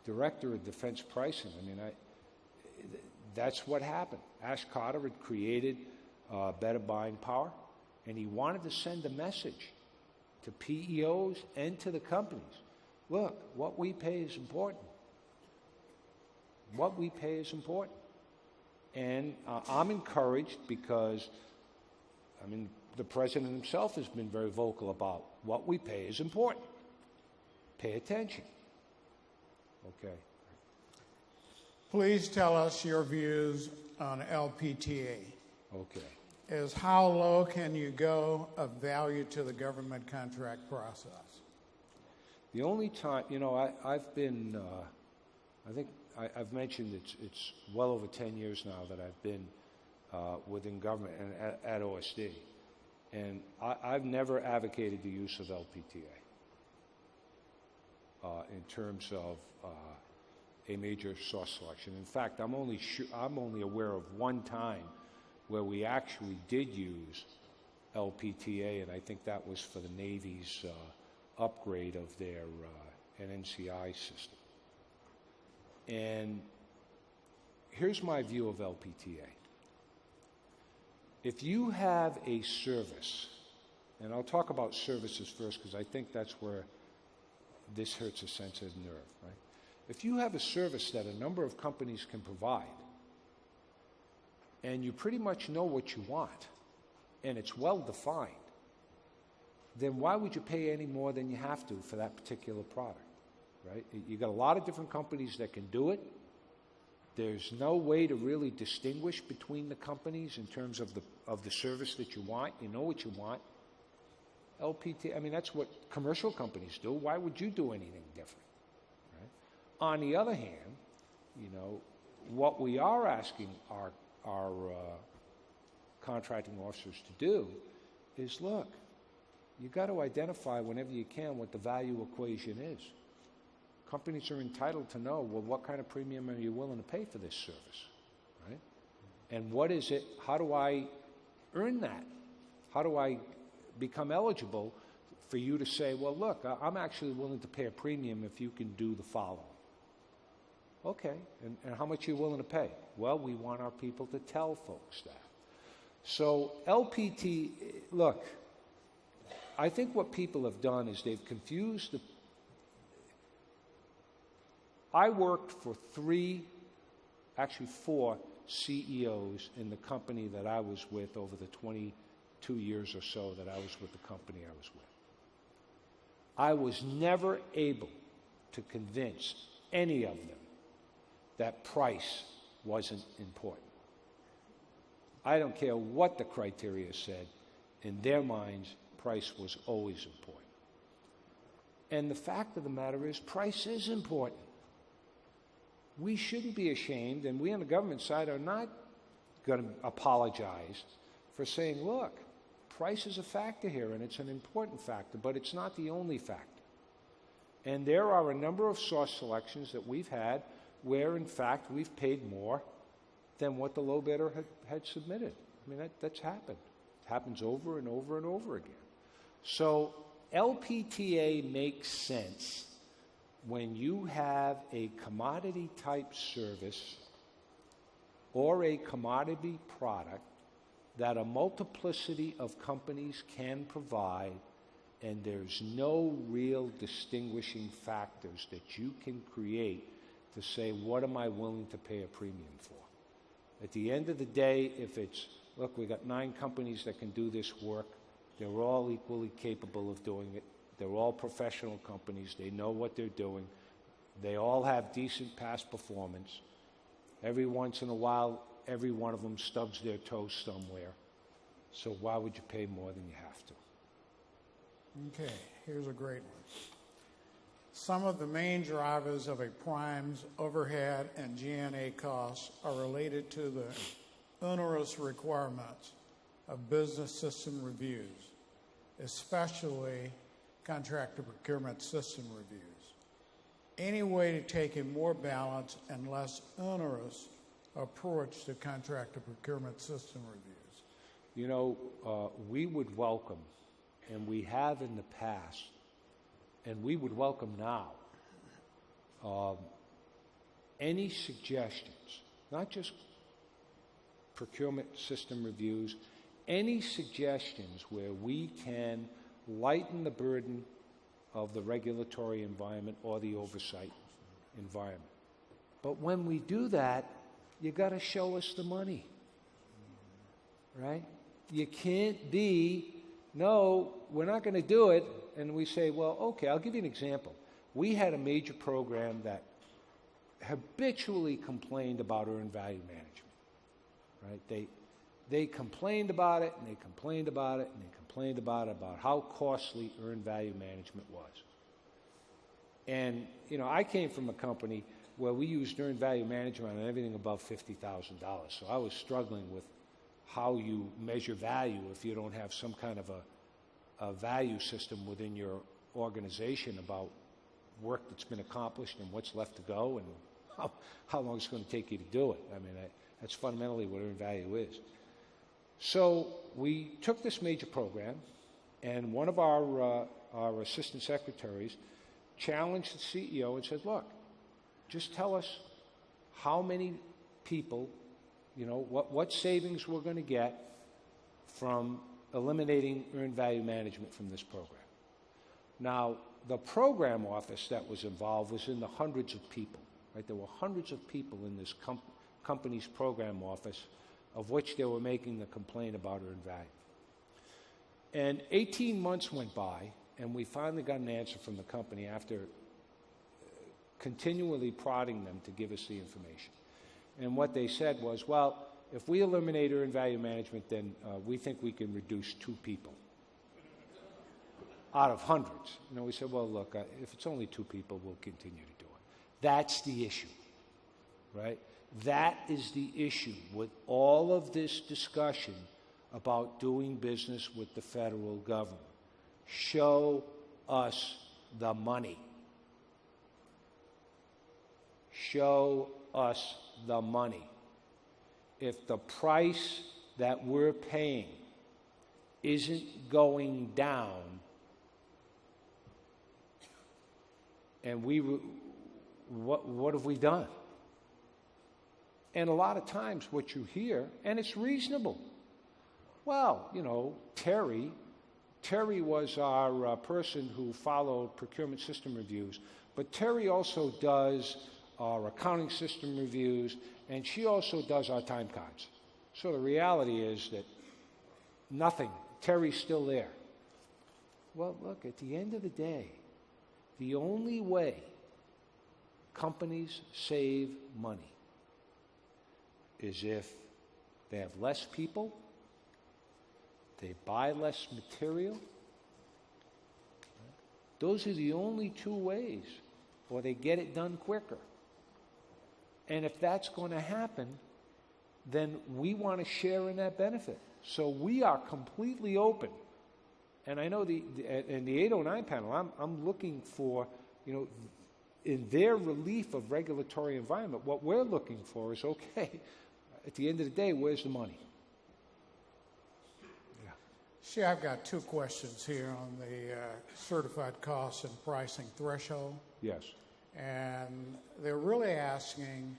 Director of Defense Pricing. I mean, that's what happened. Ash Carter had created better buying power, and he wanted to send a message to PEOs and to the companies. Look, what we pay is important. What we pay is important. And I'm encouraged because, the president himself has been very vocal about what we pay is important. Pay attention. Okay. Please tell us your views on LPTA. Okay. Is how low can you go of value to the government contract process? The only time, I've been, I think I've mentioned it's well over 10 years now that I've been within government and at OSD. And I've never advocated the use of LPTA in terms of a major source selection. In fact, I'm only aware of one time where we actually did use LPTA, and I think that was for the Navy's upgrade of their NNCI system. And here's my view of LPTA. If you have a service, and I'll talk about services first because I think that's where this hurts a sensitive nerve, right? If you have a service that a number of companies can provide, and you pretty much know what you want, and it's well defined, then why would you pay any more than you have to for that particular product, right? You've got a lot of different companies that can do it. There's no way to really distinguish between the companies in terms of the service that you want. You know what you want. LPT, I mean, that's what commercial companies do. Why would you do anything different? Right? On the other hand, you know, what we are asking our contracting officers to do is, look, you got to identify whenever you can what the value equation is. Companies are entitled to know, well, what kind of premium are you willing to pay for this service, right? And what is it, how do I earn that? How do I become eligible for you to say, well, look, I'm actually willing to pay a premium if you can do the following. Okay, and how much are you willing to pay? Well, we want our people to tell folks that. So LPT, look, I think what people have done is they've confused the... I worked for 4 CEOs in the company that I was with over the 22 years or so that I was with the company I was with. I was never able to convince any of them that price wasn't important. I don't care what the criteria said. In their minds, price was always important. And the fact of the matter is, price is important. We shouldn't be ashamed, and we on the government side are not going to apologize for saying, look, price is a factor here, and it's an important factor, but it's not the only factor. And there are a number of source selections that we've had where, in fact, we've paid more than what the low bidder had submitted. I mean, that's happened. It happens over and over and over again. So LPTA makes sense when you have a commodity-type service or a commodity product that a multiplicity of companies can provide, and there's no real distinguishing factors that you can create to say, what am I willing to pay a premium for? At the end of the day, if it's, look, we got 9 companies that can do this work, they're all equally capable of doing it. They're all professional companies. They know what they're doing. They all have decent past performance. Every once in a while, every one of them stubs their toes somewhere. So why would you pay more than you have to? Okay, here's a great one. Some of the main drivers of a prime's overhead and G&A costs are related to the onerous requirements of business system reviews, especially contractor procurement system reviews. Any way to take a more balanced and less onerous approach to contractor procurement system reviews? You know, we would welcome, and we have in the past, and we would welcome now, any suggestions, not just procurement system reviews, any suggestions where we can lighten the burden of the regulatory environment or the oversight environment. But when we do that, you got to show us the money, right? You can't be, no, we're not going to do it, and we say, well, okay, I'll give you an example. We had a major program that habitually complained about earned value management, right? They complained about it, and they complained about it, and they complained about how costly earned value management was. And, you know, I came from a company where we used earned value management on everything above $50,000. So I was struggling with how you measure value if you don't have some kind of a value system within your organization about work that's been accomplished and what's left to go and how long it's going to take you to do it. I mean, that's fundamentally what earned value is. So we took this major program, and one of our assistant secretaries challenged the CEO and said, look, just tell us how many people, what savings we're going to get from eliminating earned value management from this program. Now, the program office that was involved was in the hundreds of people, right? There were hundreds of people in this company's program office, of which they were making the complaint about earned value. And 18 months went by, and we finally got an answer from the company after continually prodding them to give us the information. And what they said was, well, if we eliminate earned value management, then we think we can reduce 2 people out of hundreds. We said, well, look, if it's only 2 people, we'll continue to do it. That's the issue, right? That is the issue with all of this discussion about doing business with the federal government. Show us the money. Show us the money. If the price that we're paying isn't going down, and what have we done? And a lot of times what you hear, and it's reasonable. Well, Terry was our person who followed procurement system reviews, but Terry also does our accounting system reviews, and she also does our time cards. So the reality is that nothing, Terry's still there. Well, look, at the end of the day, the only way companies save money is if they have less people, they buy less material. Those are the only 2 ways, or they get it done quicker. And if that's going to happen, then we want to share in that benefit. So we are completely open. And I know in the 809 panel, I'm looking for, in their relief of regulatory environment, what we're looking for is, okay, at the end of the day, where's the money? Yeah. Shay, I've got 2 questions here on the certified cost and pricing threshold. Yes. And they're really asking,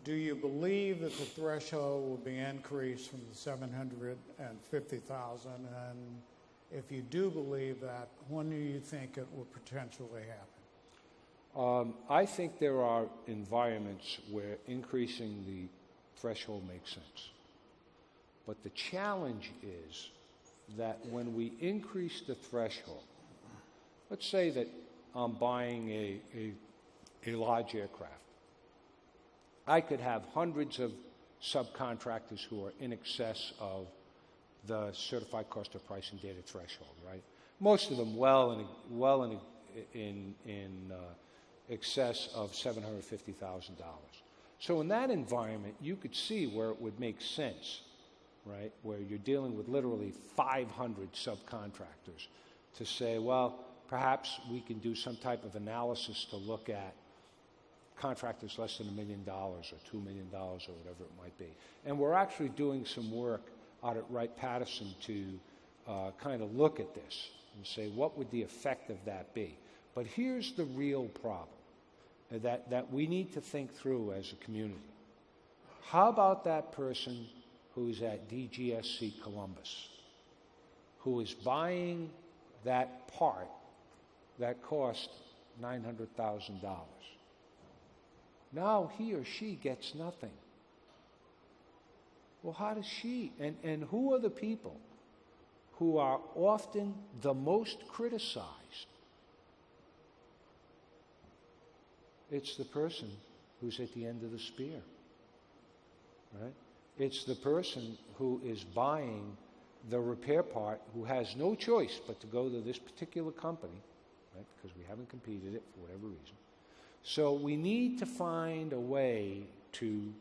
do you believe that the threshold will be increased from the 750,000? And if you do believe that, when do you think it will potentially happen? I think there are environments where increasing the threshold makes sense. But the challenge is that when we increase the threshold, let's say that I'm buying a large aircraft. I could have hundreds of subcontractors who are in excess of the certified cost of pricing data threshold, right? Most of them well in excess of $750,000. So in that environment, you could see where it would make sense, right? Where you're dealing with literally 500 subcontractors to say, well, perhaps we can do some type of analysis to look at contractors less than $1 million or $2 million or whatever it might be. And we're actually doing some work out at Wright-Patterson to kind of look at this and say, what would the effect of that be? But here's the real problem that we need to think through as a community. How about that person who's at DGSC Columbus, who is buying that part that cost $900,000? Now he or she gets nothing. Well, how does she? And who are the people who are often the most criticized? It's the person who's at the end of the spear, right? It's the person who is buying the repair part who has no choice but to go to this particular company, right? Because we haven't competed it for whatever reason. So we need to find a way to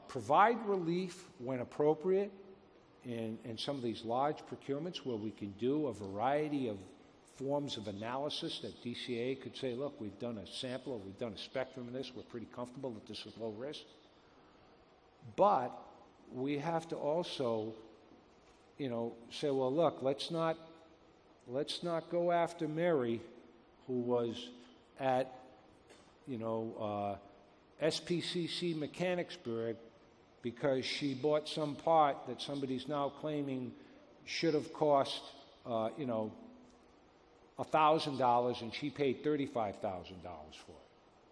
provide relief when appropriate in some of these large procurements where we can do a variety of forms of analysis that DCA could say, look, we've done a sample or we've done a spectrum of this, we're pretty comfortable that this is low risk. But we have to also, say, well, look, let's not go after Mary, who was at, SPCC Mechanicsburg because she bought some part that somebody's now claiming should have cost, $1,000, and she paid $35,000 for it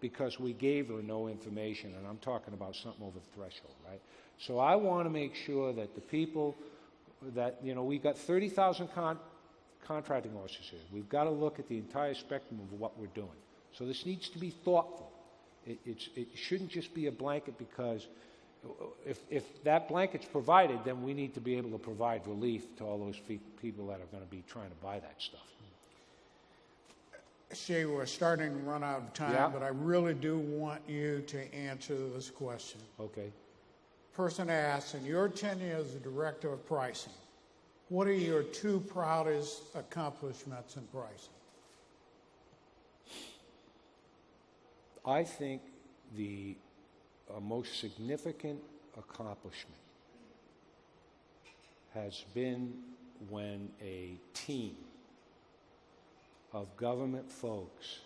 because we gave her no information, and I'm talking about something over the threshold, right? So I want to make sure that the people that, we've got 30,000 contracting officers here. We've got to look at the entire spectrum of what we're doing. So this needs to be thoughtful. It shouldn't just be a blanket because if that blanket's provided, then we need to be able to provide relief to all those people that are going to be trying to buy that stuff. Shay, we're starting to run out of time, but I really do want you to answer this question. Okay. Person asks, in your tenure as the director of pricing, what are your two proudest accomplishments in pricing? I think the most significant accomplishment has been when a team of government folks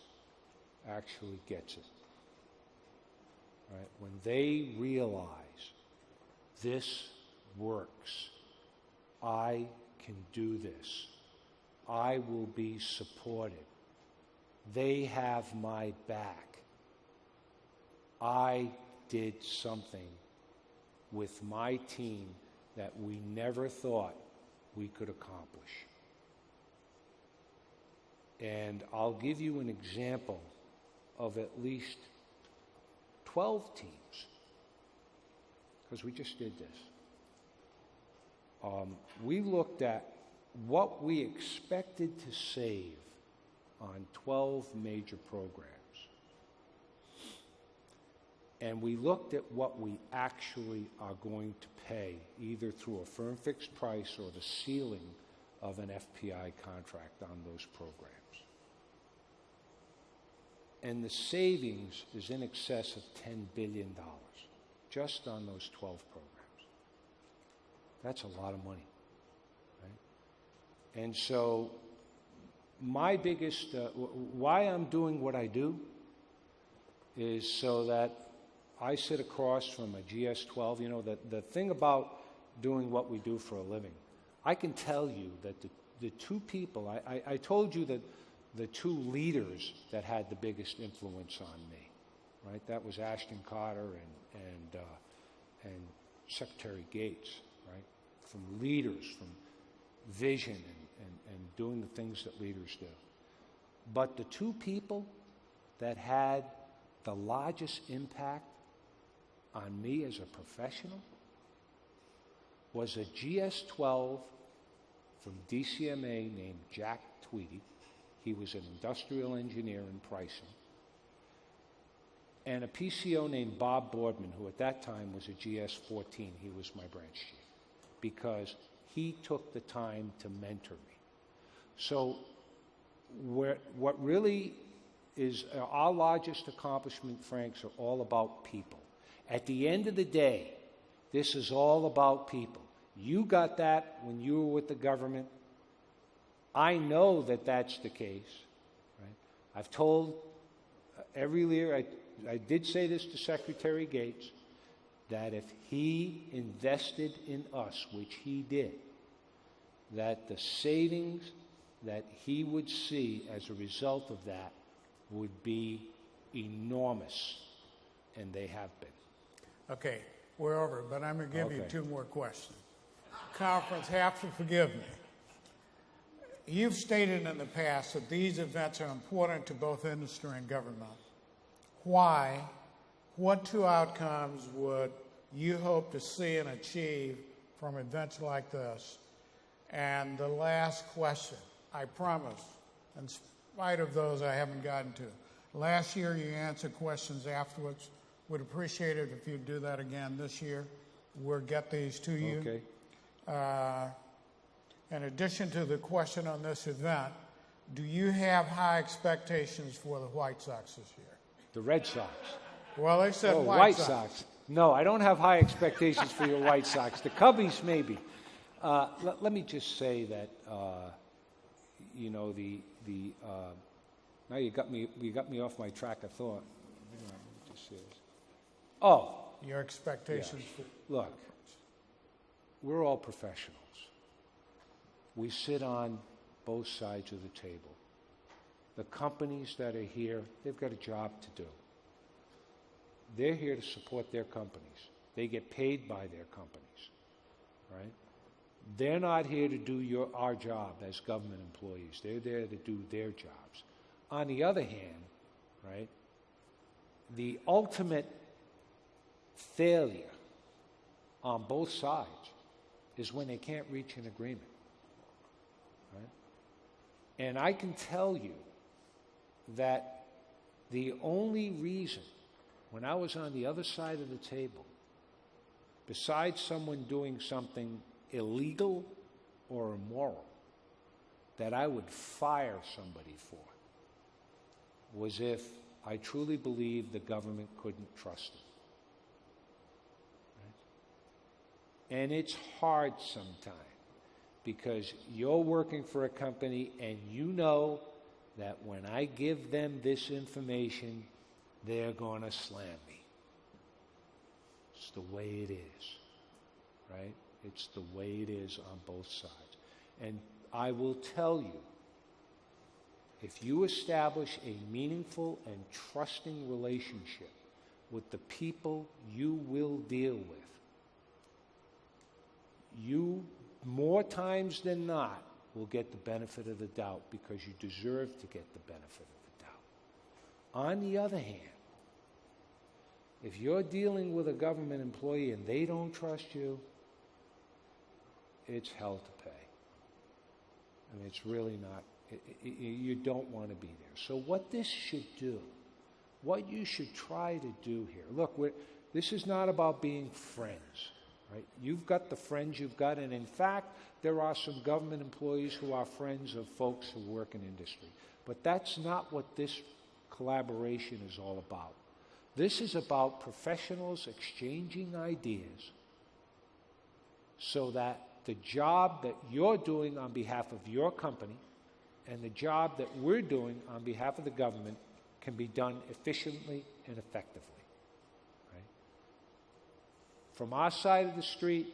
actually gets it. Right? When they realize this works, I can do this, I will be supported, they have my back, I did something with my team that we never thought we could accomplish. And I'll give you an example of at least 12 teams, because we just did this. We looked at what we expected to save on 12 major programs. And we looked at what we actually are going to pay, either through a firm fixed price or the ceiling of an FPI contract on those programs. And the savings is in excess of $10 billion just on those 12 programs. That's a lot of money, right? And so my biggest, why I'm doing what I do is so that I sit across from a GS-12. The thing about doing what we do for a living, I can tell you that the two people, I told you that the two leaders that had the biggest influence on me, right? That was Ashton Carter and Secretary Gates, right? From leaders, from vision and doing the things that leaders do. But the two people that had the largest impact on me as a professional was a GS-12 from DCMA named Jack Tweedy. He was an industrial engineer in pricing. And a PCO named Bob Boardman, who at that time was a GS-14. He was my branch chief because he took the time to mentor me. So what really is our largest accomplishment, Franks, are all about people. At the end of the day, this is all about people. You got that when you were with the government. I know that that's the case. Right? I've told every leader, I did say this to Secretary Gates, that if he invested in us, which he did, that the savings that he would see as a result of that would be enormous, and they have been. Okay, we're over, but I'm going to give you two more questions. Conference, have to forgive me. You've stated in the past that these events are important to both industry and government. Why? What two outcomes would you hope to see and achieve from events like this? And the last question, I promise, in spite of those I haven't gotten to. Last year you answered questions afterwards. Would appreciate it if you'd do that again this year. We'll get these to you. Okay. In addition to the question on this event, do you have high expectations for the White Sox this year? The Red Sox. Well, they said White Sox. No, I don't have high expectations for your White Sox. The Cubbies, maybe. Let me just say that, now you got me off my track of thought. Just say this. Oh, Your expectations for look, we're all professionals. We sit on both sides of the table. The companies that are here, they've got a job to do. They're here to support their companies. They get paid by their companies, right? They're not here to do our job as government employees. They're there to do their jobs. On the other hand, right, the ultimate failure on both sides is when they can't reach an agreement, right? And I can tell you that the only reason, when I was on the other side of the table, besides someone doing something illegal or immoral, that I would fire somebody for, was if I truly believed the government couldn't trust them. Right? And it's hard sometimes, because you're working for a company and you know that when I give them this information, they're going to slam me. It's the way it is, right? It's the way it is on both sides. And I will tell you, if you establish a meaningful and trusting relationship with the people you will deal with, you, more times than not, will get the benefit of the doubt, because you deserve to get the benefit of the doubt. On the other hand, if you're dealing with a government employee and they don't trust you, it's hell to pay. I mean, it's really not. You don't want to be there. So what this should do, what you should try to do here, look, this is not about being friends, right? You've got the friends you've got, and in fact, there are some government employees who are friends of folks who work in industry. But that's not what this collaboration is all about. This is about professionals exchanging ideas so that the job that you're doing on behalf of your company and the job that we're doing on behalf of the government can be done efficiently and effectively. Right? From our side of the street,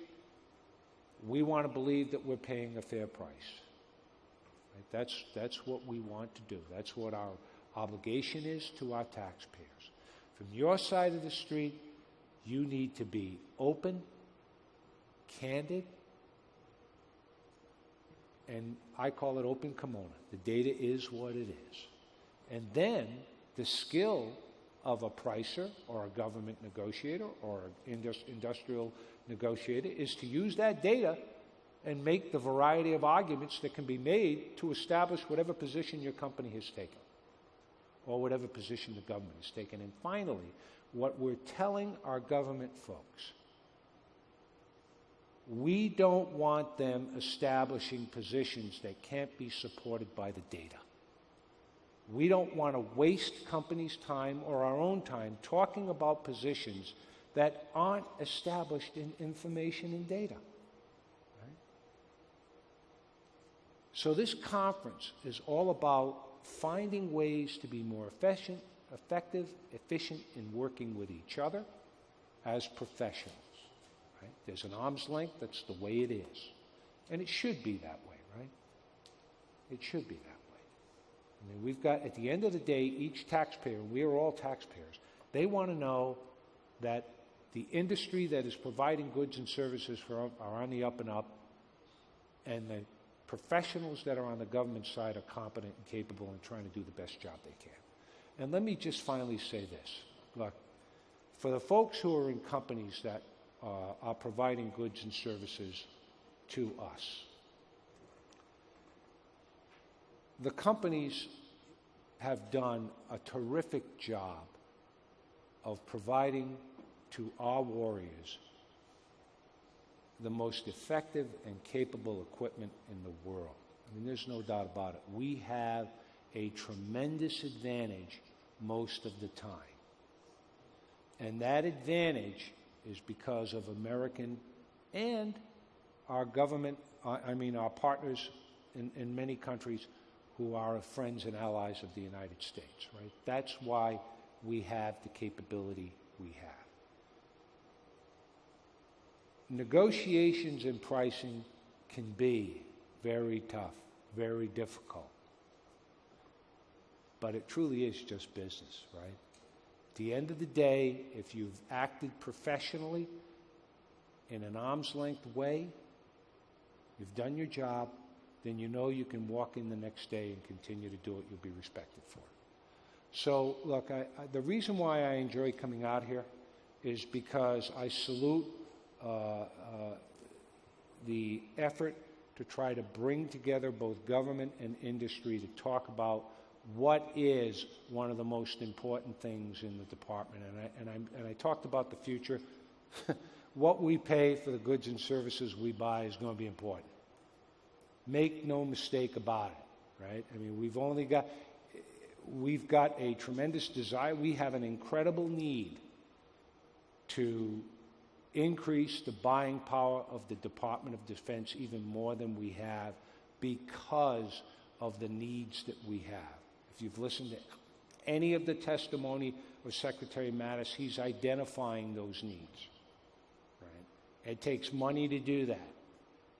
we want to believe that we're paying a fair price. Right? That's what we want to do. That's what our obligation is to our taxpayers. From your side of the street, you need to be open, candid, and I call it open kimono. The data is what it is. And then the skill of a pricer or a government negotiator or an industrial negotiator is to use that data and make the variety of arguments that can be made to establish whatever position your company has taken or whatever position the government has taken. And finally, what we're telling our government folks, we don't want them establishing positions that can't be supported by the data. We don't want to waste companies' time or our own time talking about positions that aren't established in information and data. Right? So this conference is all about finding ways to be more effective, efficient in working with each other as professionals. Right? There's an arm's length. That's the way it is. And it should be that way, right? It should be that way. I mean, we've got, at the end of the day, each taxpayer, and we are all taxpayers, they want to know that the industry that is providing goods and services are on the up and up, and the professionals that are on the government side are competent and capable and trying to do the best job they can. And let me just finally say this. Look, for the folks who are in companies that are providing goods and services to us, the companies have done a terrific job of providing to our warriors the most effective and capable equipment in the world. I mean, there's no doubt about it. We have a tremendous advantage most of the time. And that advantage is because of American and our government, our partners in many countries who are friends and allies of the United States, right? That's why we have the capability we have. negotiations and pricing can be very tough, very difficult. But it truly is just business, right? At the end of the day, if you've acted professionally in an arm's length way, you've done your job, then you know you can walk in the next day and continue to do it. You'll be respected for it. So, look, the reason why I enjoy coming out here is because I salute the effort to try to bring together both government and industry to talk about what is one of the most important things in the department. And I talked about the future. What we pay for the goods and services we buy is going to be important. Make no mistake about it, right? I mean, we've got a tremendous desire. We have an incredible need to increase the buying power of the Department of Defense even more than we have because of the needs that we have. If you've listened to any of the testimony of Secretary Mattis, he's identifying those needs. Right? It takes money to do that.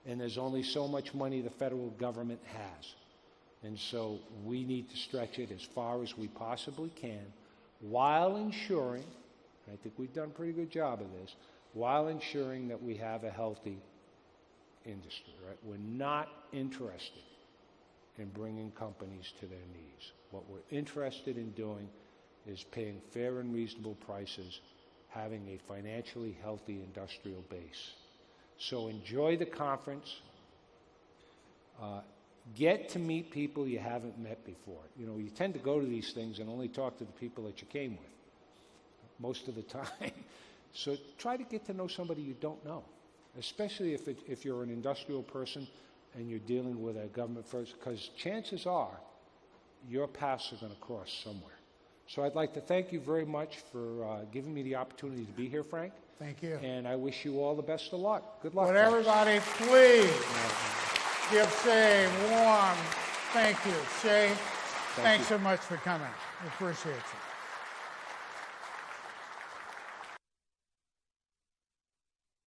And there's only so much money the federal government has. And so we need to stretch it as far as we possibly can while ensuring, and I think we've done a pretty good job of this, while ensuring that we have a healthy industry. Right? We're not interested in bringing companies to their knees. What we're interested in doing is paying fair and reasonable prices, having a financially healthy industrial base. So enjoy the conference. Get to meet people you haven't met before. You know, you tend to go to these things and only talk to the people that you came with most of the time. So try to get to know somebody you don't know, especially if you're an industrial person and you're dealing with a government first, because chances are your paths are going to cross somewhere. So I'd like to thank you very much for giving me the opportunity to be here, Frank. Thank you. And I wish you all the best of luck. Good luck. Would everybody please give Shay a warm thank you. Shay, thanks so much for coming. We appreciate you.